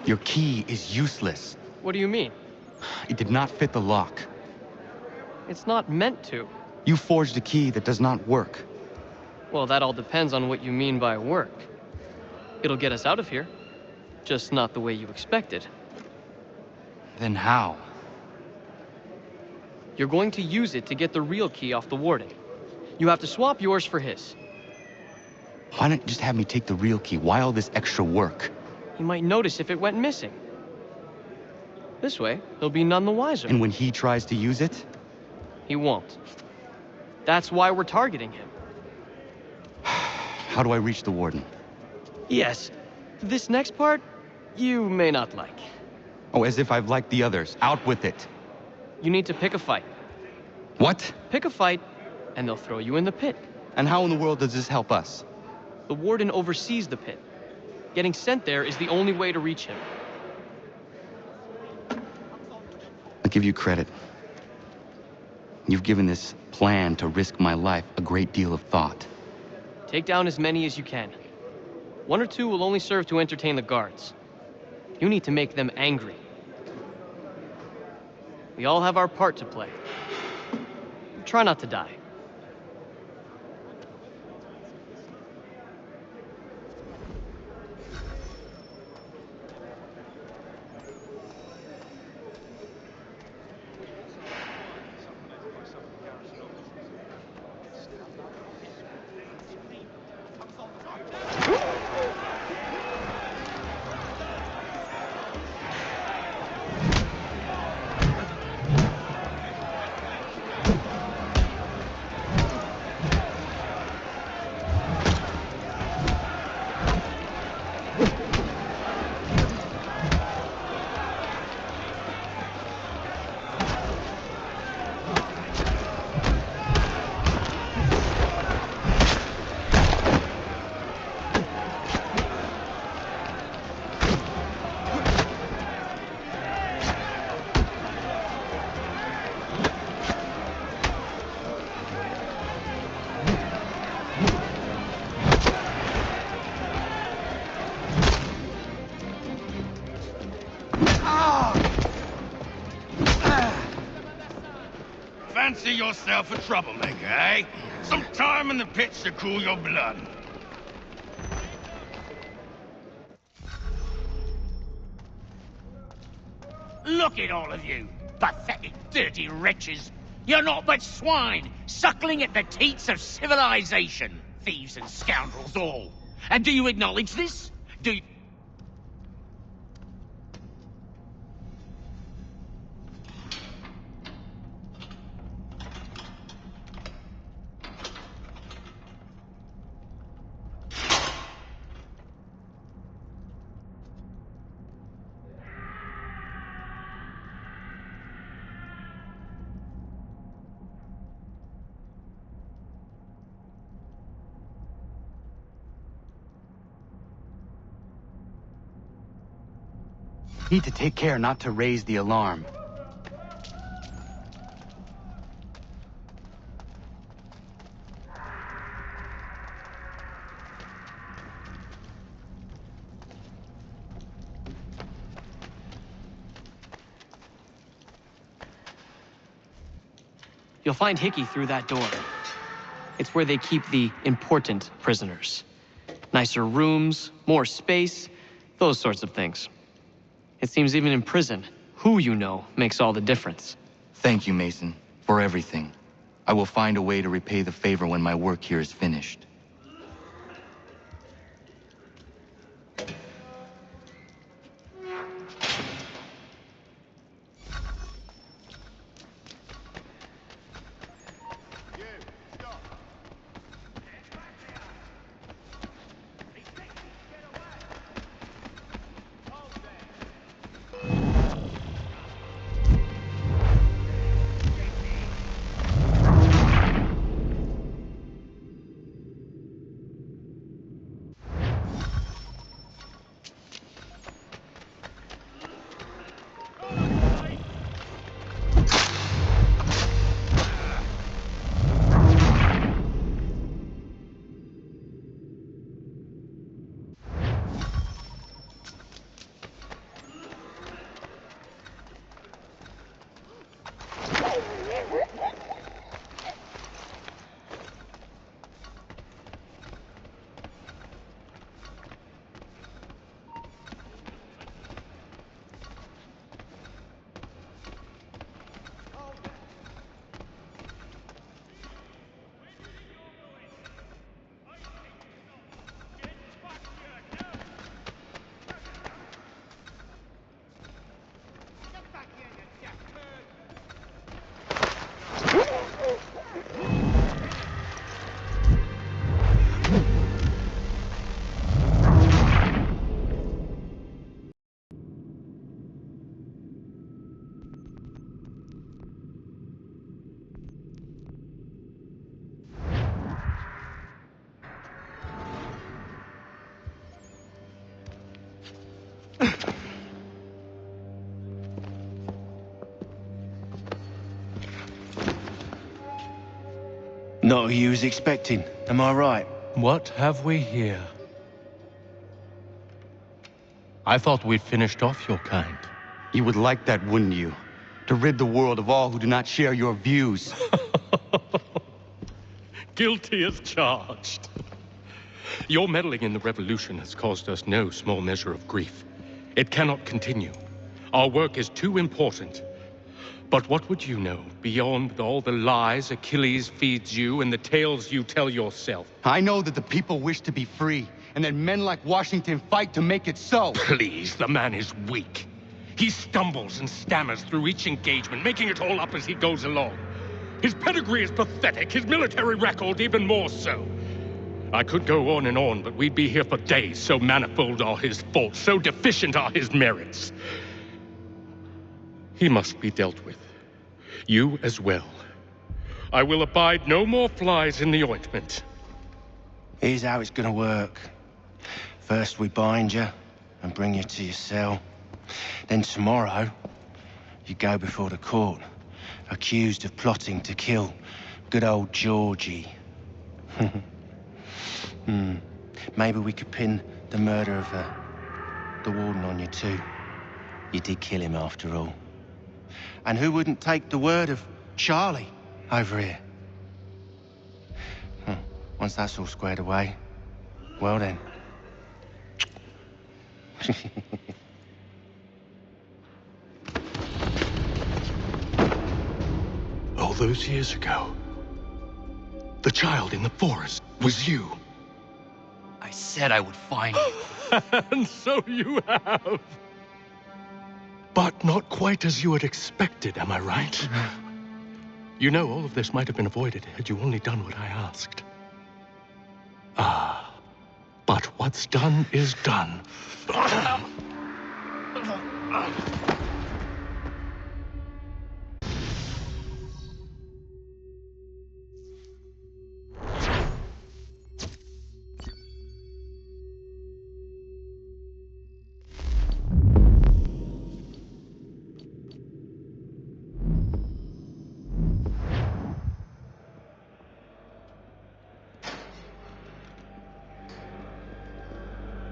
Your key is useless. What do you mean? It did not fit the lock. It's not meant to. You forged a key that does not work. Well, that all depends on what you mean by work. It'll get us out of here. Just not the way you expected. Then how? You're going to use it to get the real key off the warden. You have to swap yours for his. Why not just have me take the real key? Why all this extra work? He might notice if it went missing. This way, he'll be none the wiser. And when he tries to use it? He won't. That's why we're targeting him. How do I reach the warden? Yes. This next part, you may not like. Oh, as if I've liked the others. Out with it. You need to pick a fight. What? Pick a fight, and they'll throw you in the pit. And how in the world does this help us? The warden oversees the pit. Getting sent there is the only way to reach him. I'll give you credit. You've given this plan to risk my life a great deal of thought. Take down as many as you can. 1 or 2 will only serve to entertain the guards. You need to make them angry. We all have our part to play. Try not to die. Fancy yourself a troublemaker, eh? Some time in the pits to cool your blood. Look at all of you, pathetic, dirty wretches. You're not but swine, suckling at the teats of civilization. Thieves and scoundrels all. And do you acknowledge this? Do you... Need to take care not to raise the alarm. You'll find Hickey through that door. It's where they keep the important prisoners. Nicer rooms, more space, those sorts of things. It seems even in prison, who you know makes all the difference. Thank you, Mason, for everything. I will find a way to repay the favor when my work here is finished. Not who you was expecting, am I right? What have we here? I thought we'd finished off your kind. You would like that, wouldn't you? To rid the world of all who do not share your views. Guilty as charged. Your meddling in the revolution has caused us no small measure of grief. It cannot continue. Our work is too important. But what would you know beyond all the lies Achilles feeds you and the tales you tell yourself? I know that the people wish to be free, and that men like Washington fight to make it so. Please, the man is weak. He stumbles and stammers through each engagement, making it all up as he goes along. His pedigree is pathetic, his military record even more so. I could go on, but we'd be here for days, so manifold are his faults, so deficient are his merits. He must be dealt with. You as well. I will abide no more flies in the ointment. Here's how it's gonna work. First we bind you and bring you to your cell. Then tomorrow, you go before the court, accused of plotting to kill good old Georgie. Maybe we could pin the murder of the warden on you too. You did kill him after all. And who wouldn't take the word of Charlie over here? Once that's all squared away, well then. All those years ago, the child in the forest was you. I said I would find you. And so you have. But not quite as you had expected, am I right? You know, all of this might have been avoided had you only done what I asked. But what's done is done.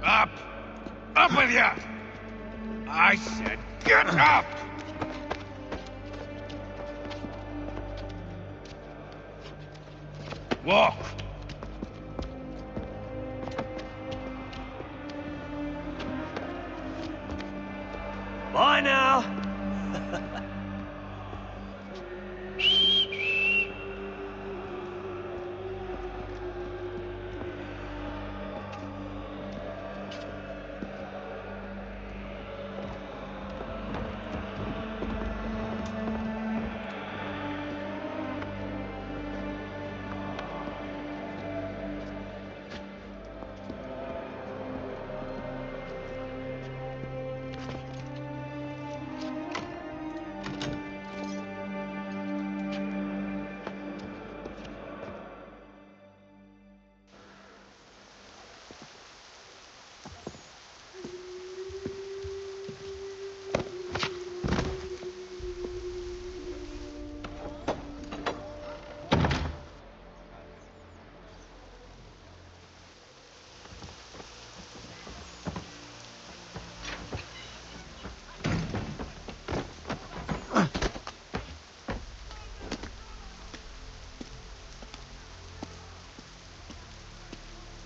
Up! Up with you! I said get up! Walk! Bye now!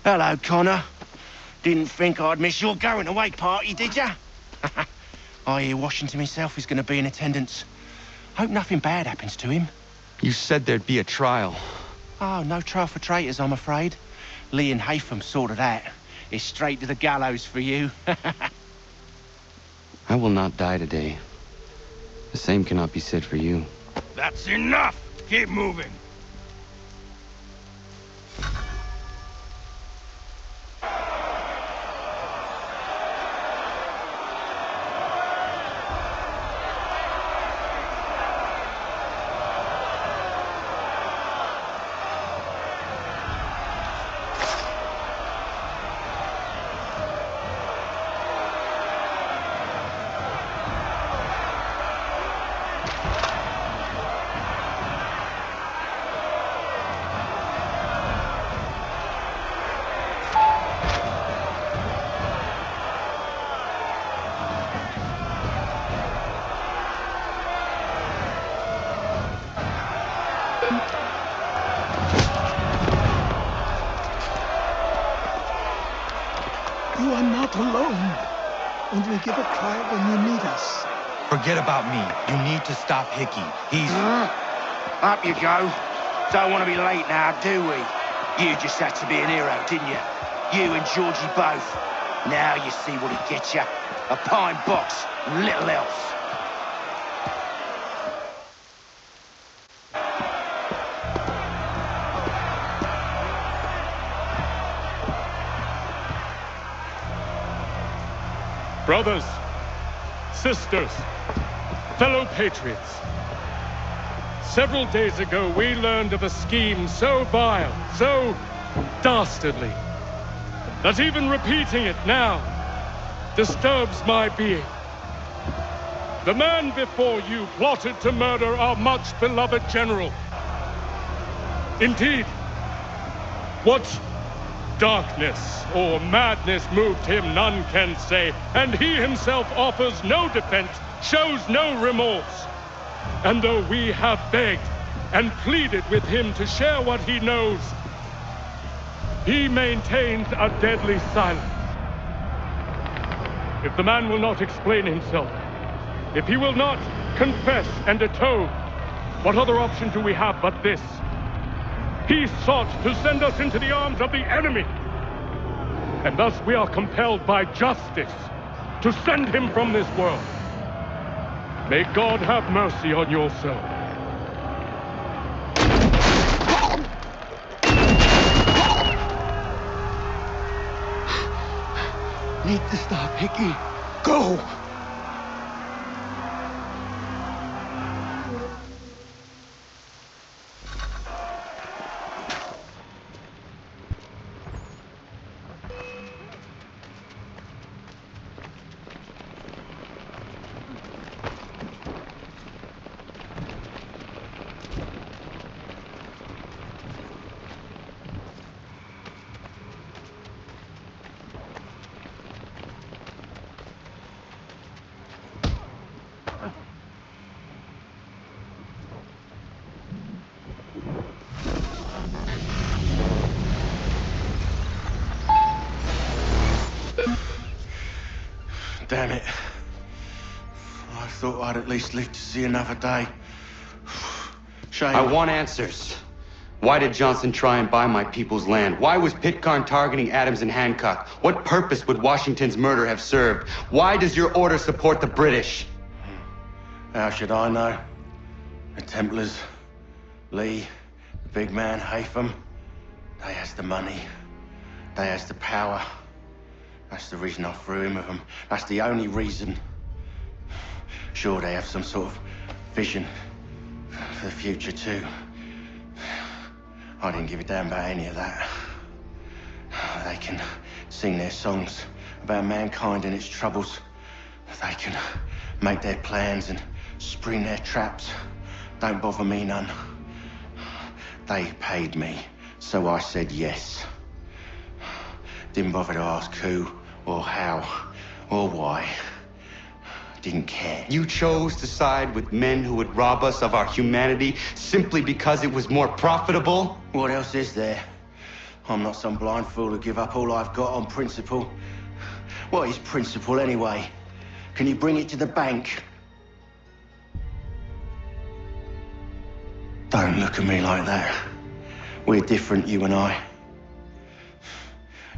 Hello, Connor. Didn't think I'd miss your going away party, did ya? I hear Washington himself is going to be in attendance. Hope nothing bad happens to him. You said there'd be a trial. Oh, no trial for traitors, I'm afraid. Lee and Haytham sorted that. It's straight to the gallows for you. I will not die today. The same cannot be said for you. That's enough! Keep moving! Only give a cry when you need us. Forget about me. You need to stop Hickey. He's... Up you go. Don't want to be late now, do we? You just had to be an hero, didn't you? You and Georgie both. Now you see what he gets you. A pine box, little else. Brothers, sisters, fellow patriots. Several days ago, we learned of a scheme so vile, so dastardly, that even repeating it now disturbs my being. The man before you plotted to murder our much-beloved general. Indeed, what darkness or madness moved him, none can say, and he himself offers no defense, shows no remorse. And though we have begged and pleaded with him to share what he knows, he maintains a deadly silence. If the man will not explain himself, if he will not confess and atone, what other option do we have but this? He sought to send us into the arms of the enemy. And thus we are compelled by justice to send him from this world. May God have mercy on your soul. Need to stop, Hickey. Go! Damn it. I thought I'd at least live to see another day. Shame. I want answers. Why did Johnson try and buy my people's land? Why was Pitcairn targeting Adams and Hancock? What purpose would Washington's murder have served? Why does your order support the British? How should I know? The Templars, Lee, the big man, Haytham, they has the money. They has the power. That's the reason I threw him with them. That's the only reason. Sure, they have some sort of vision for the future, too. I didn't give a damn about any of that. They can sing their songs about mankind and its troubles. They can make their plans and spring their traps. Don't bother me none. They paid me, so I said yes. Didn't bother to ask who, or how, or why. Didn't care. You chose to side with men who would rob us of our humanity simply because it was more profitable? What else is there? I'm not some blind fool who give up all I've got on principle. What is principle anyway? Can you bring it to the bank? Don't look at me like that. We're different, you and I.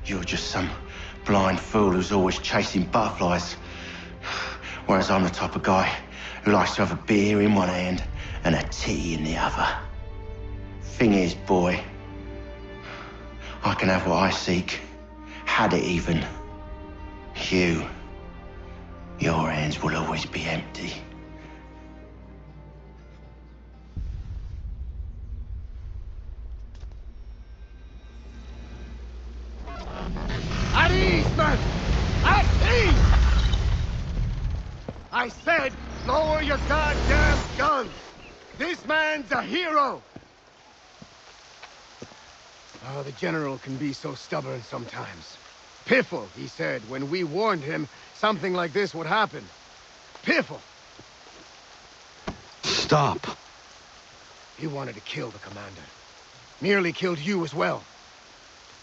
You're just some blind fool who's always chasing butterflies. Whereas I'm the type of guy who likes to have a beer in one hand and a tea in the other. Thing is, boy, I can have what I seek. Had it even. Your hands will always be empty. At ease, man! At ease! I said, lower your goddamn guns! This man's a hero! Oh, the General can be so stubborn sometimes. Piffle, he said, when we warned him something like this would happen. Piffle! Stop. He wanted to kill the commander. Nearly killed you as well.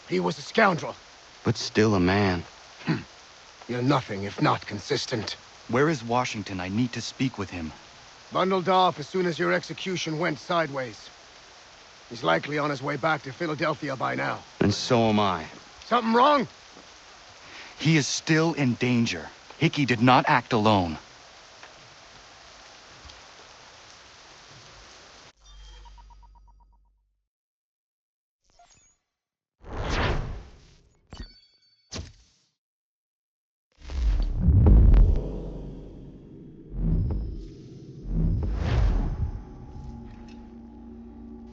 He was a scoundrel. But still a man. You're nothing if not consistent. Where is Washington? I need to speak with him. Bundled off as soon as your execution went sideways. He's likely on his way back to Philadelphia by now. And so am I. Something wrong? He is still in danger. Hickey did not act alone.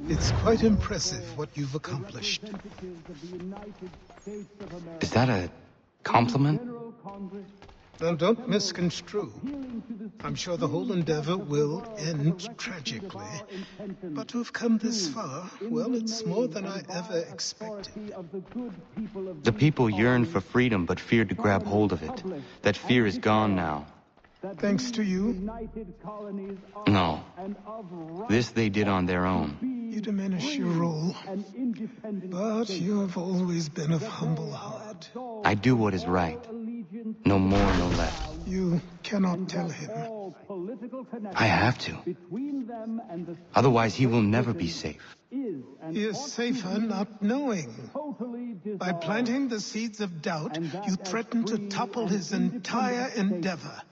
It's quite impressive what you've accomplished. Is that a compliment? Now, don't misconstrue. I'm sure the whole endeavor will end tragically. But to have come this far, well, it's more than I ever expected. The people yearn for freedom but feared to grab hold of it. That fear is gone now. Thanks to you? No. This they did on their own. You diminish your role. But you have always been of humble heart. I do what is right. No more, no less. You cannot tell him. I have to. Otherwise, he will never be safe. He is safer not knowing. By planting the seeds of doubt, you threaten to topple his entire endeavor.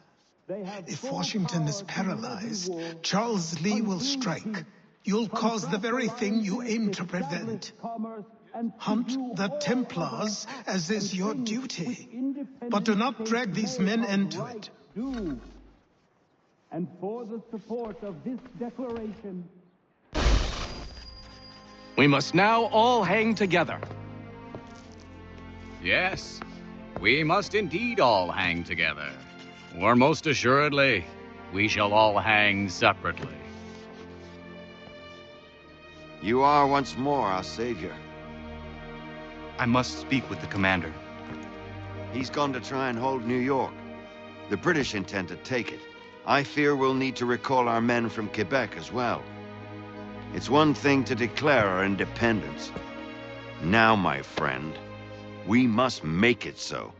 If Washington is paralyzed, Charles Lee will strike. You'll cause the very thing you aim to prevent. Hunt the Templars, as is your duty. But do not drag these men into it. And for the support of this declaration... We must now all hang together. Yes, we must indeed all hang together. Or most assuredly, we shall all hang separately. You are once more our savior. I must speak with the commander. He's gone to try and hold New York. The British intend to take it. I fear we'll need to recall our men from Quebec as well. It's one thing to declare our independence. Now, my friend, we must make it so.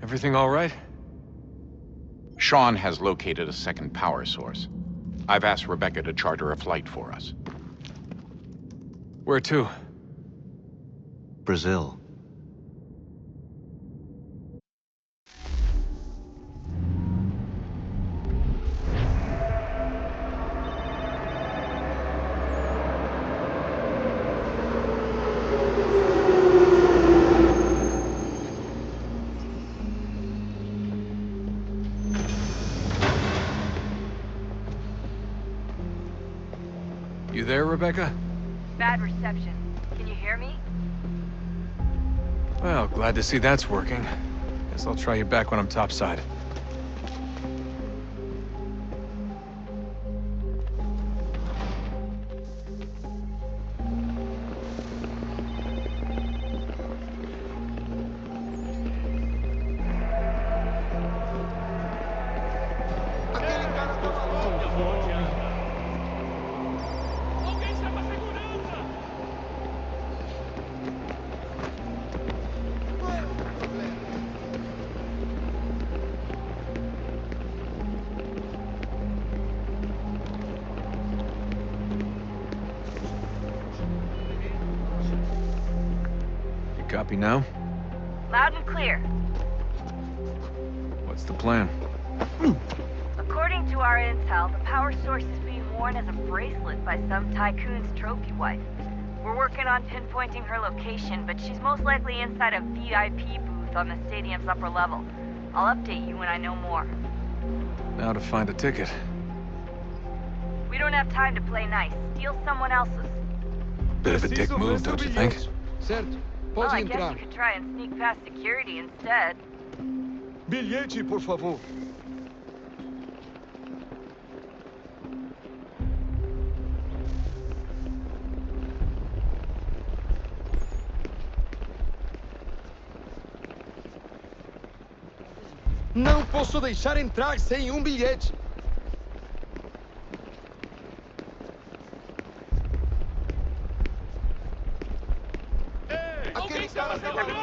Everything all right? Sean has located a second power source. I've asked Rebecca to charter a flight for us. Where to? Brazil. You there, Rebecca? Bad reception. Can you hear me? Well, glad to see that's working. Guess I'll try you back when I'm topside. Copy now? Loud and clear. What's the plan? According to our intel, the power source is being worn as a bracelet by some tycoon's trophy wife. We're working on pinpointing her location, but she's most likely inside a VIP booth on the stadium's upper level. I'll update you when I know more. Now to find a ticket. We don't have time to play nice. Steal someone else's. Bit of a dick move, don't you think? Well, I guess you could try and sneak past security instead. Bilhete, por favor. Não posso deixar entrar sem bilhete.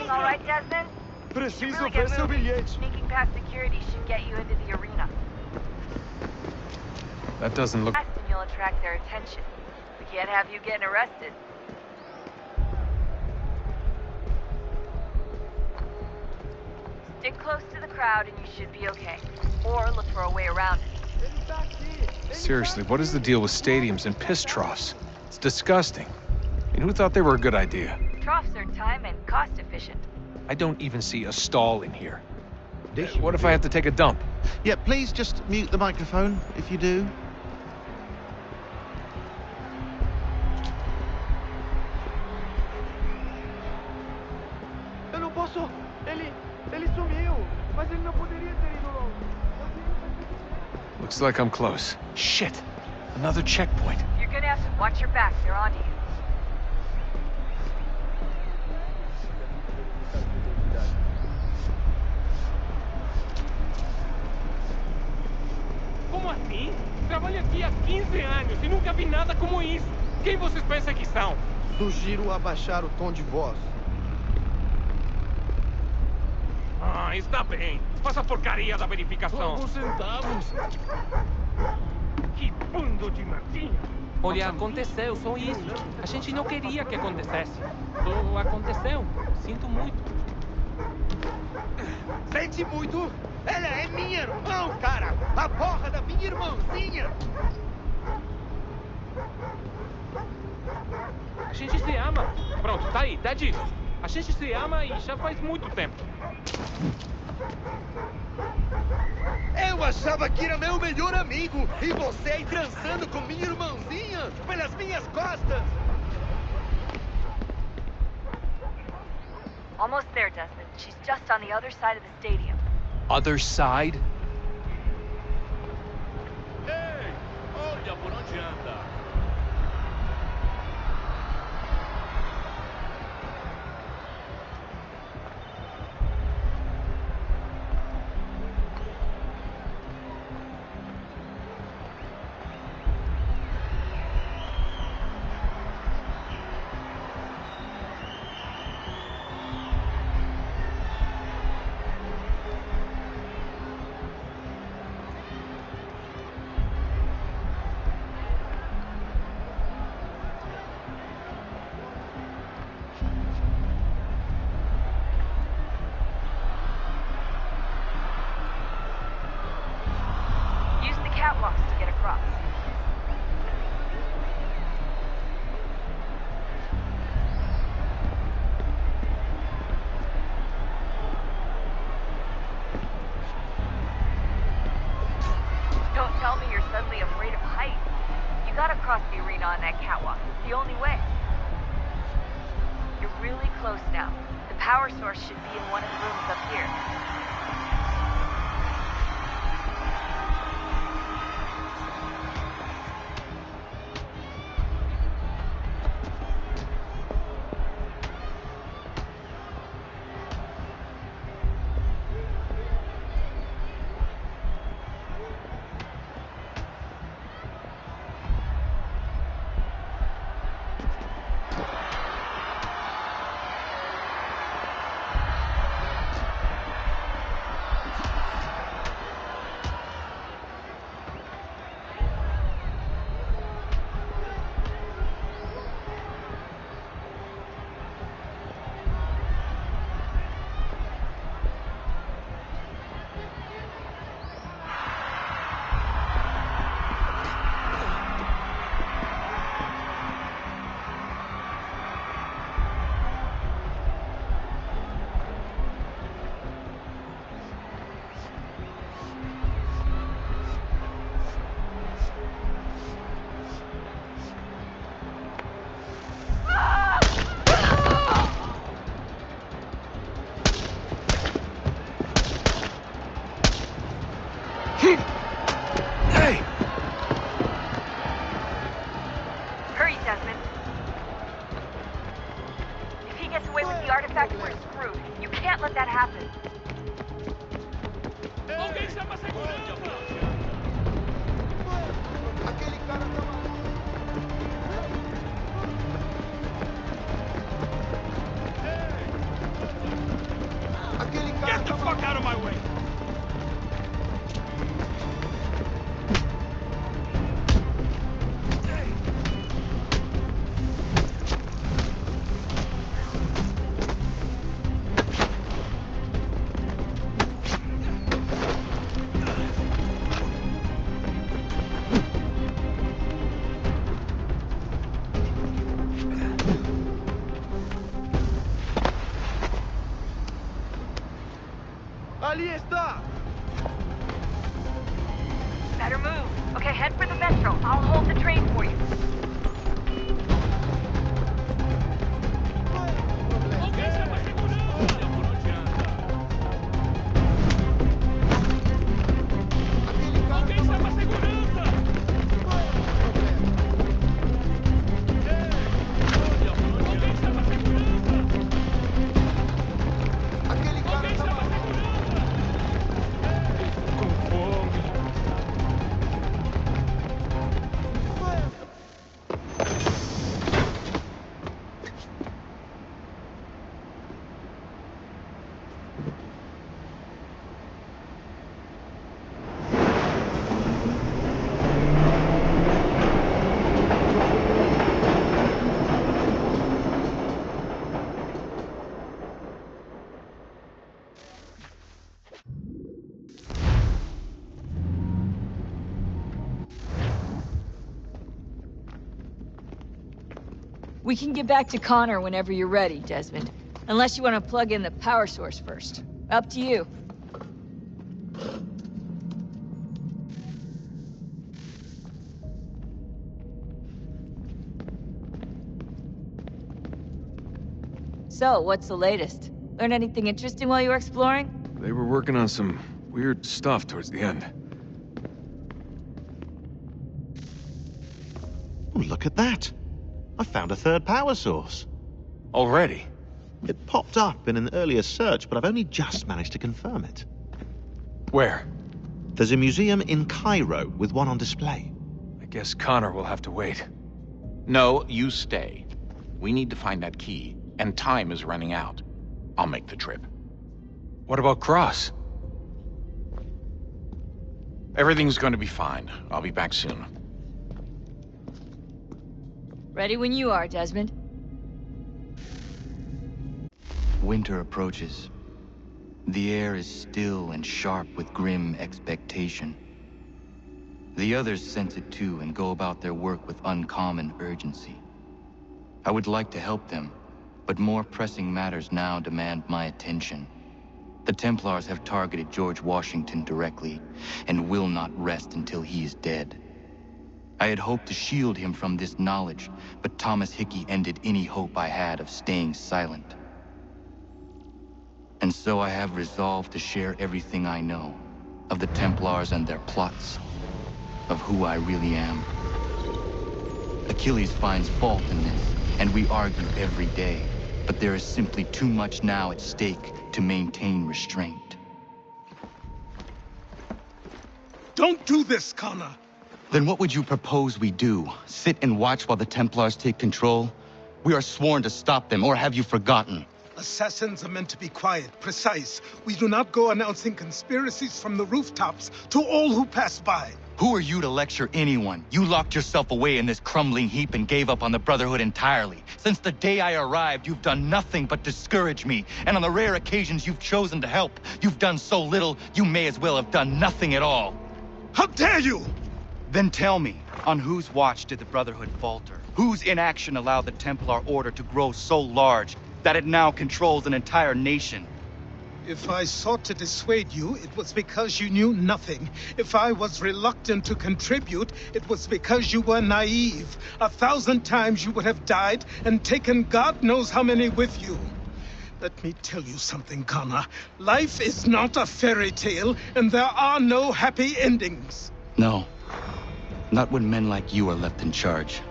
All right, Desmond? Preciso ver seu bilhete. Sneaking past security should get you into the arena. That doesn't look... And you'll attract their attention. We can't have you getting arrested. Stick close to the crowd and you should be okay. Or look for a way around it. Seriously, what is the deal with stadiums and piss troughs? It's disgusting. And who thought they were a good idea? Troughs are time and cost efficient. I don't even see a stall in here. What if I have to take a dump? Yeah, please just mute the microphone if you do. Eu não posso. Ele sumiu. Mas ele não poderia ter ido logo. Looks like I'm close. Shit! Another checkpoint. You're gonna have to watch your back. They're onto you. Como assim? Trabalho aqui há 15 anos e nunca vi nada como isso. Quem vocês pensam que são? Sugiro abaixar o tom de voz. Ah, está bem. Faça a porcaria da verificação. Alguns centavos. Que bando de martinha. Olha, aconteceu só isso. A gente não queria que acontecesse. Só aconteceu. Sinto muito. Sente muito? Ela é minha irmã, cara! A porra da minha irmãzinha! A gente se ama. Pronto, tá aí, tá dito. A gente se ama e já faz muito tempo. Eu achava que era meu melhor amigo e você aí transando com minha irmãzinha pelas minhas costas! Almost there, Desmond. She's just on the other side of the stadium. Other side? Ei, olha por onde anda. We can get back to Connor whenever you're ready, Desmond. Unless you want to plug in the power source first. Up to you. So, what's the latest? Learn anything interesting while you were exploring? They were working on some weird stuff towards the end. Oh, look at that. I found a third power source. Already? It popped up in an earlier search, but I've only just managed to confirm it. Where? There's a museum in Cairo with one on display. I guess Connor will have to wait. No, you stay. We need to find that key, and time is running out. I'll make the trip. What about Cross? Everything's going to be fine. I'll be back soon. Ready when you are, Desmond. Winter approaches. The air is still and sharp with grim expectation. The others sense it too and go about their work with uncommon urgency. I would like to help them, but more pressing matters now demand my attention. The Templars have targeted George Washington directly, and will not rest until he is dead. I had hoped to shield him from this knowledge, but Thomas Hickey ended any hope I had of staying silent. And so I have resolved to share everything I know, of the Templars and their plots, of who I really am. Achilles finds fault in this, and we argue every day, but there is simply too much now at stake to maintain restraint. Don't do this, Connor! Then what would you propose we do? Sit and watch while the Templars take control? We are sworn to stop them, or have you forgotten? Assassins are meant to be quiet, precise. We do not go announcing conspiracies from the rooftops to all who pass by. Who are you to lecture anyone? You locked yourself away in this crumbling heap and gave up on the Brotherhood entirely. Since the day I arrived, you've done nothing but discourage me. And on the rare occasions you've chosen to help, you've done so little, you may as well have done nothing at all. How dare you! Then tell me, on whose watch did the Brotherhood falter? Whose inaction allowed the Templar Order to grow so large that it now controls an entire nation? If I sought to dissuade you, it was because you knew nothing. If I was reluctant to contribute, it was because you were naive. 1,000 times you would have died and taken God knows how many with you. Let me tell you something, Connor. Life is not a fairy tale, and there are no happy endings. No. Not when men like you are left in charge.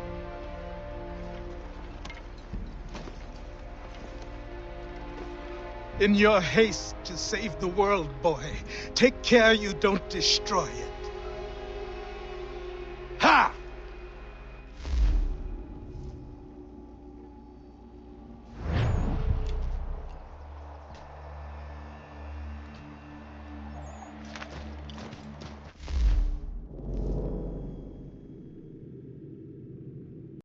In your haste to save the world, boy, take care you don't destroy it. Ha!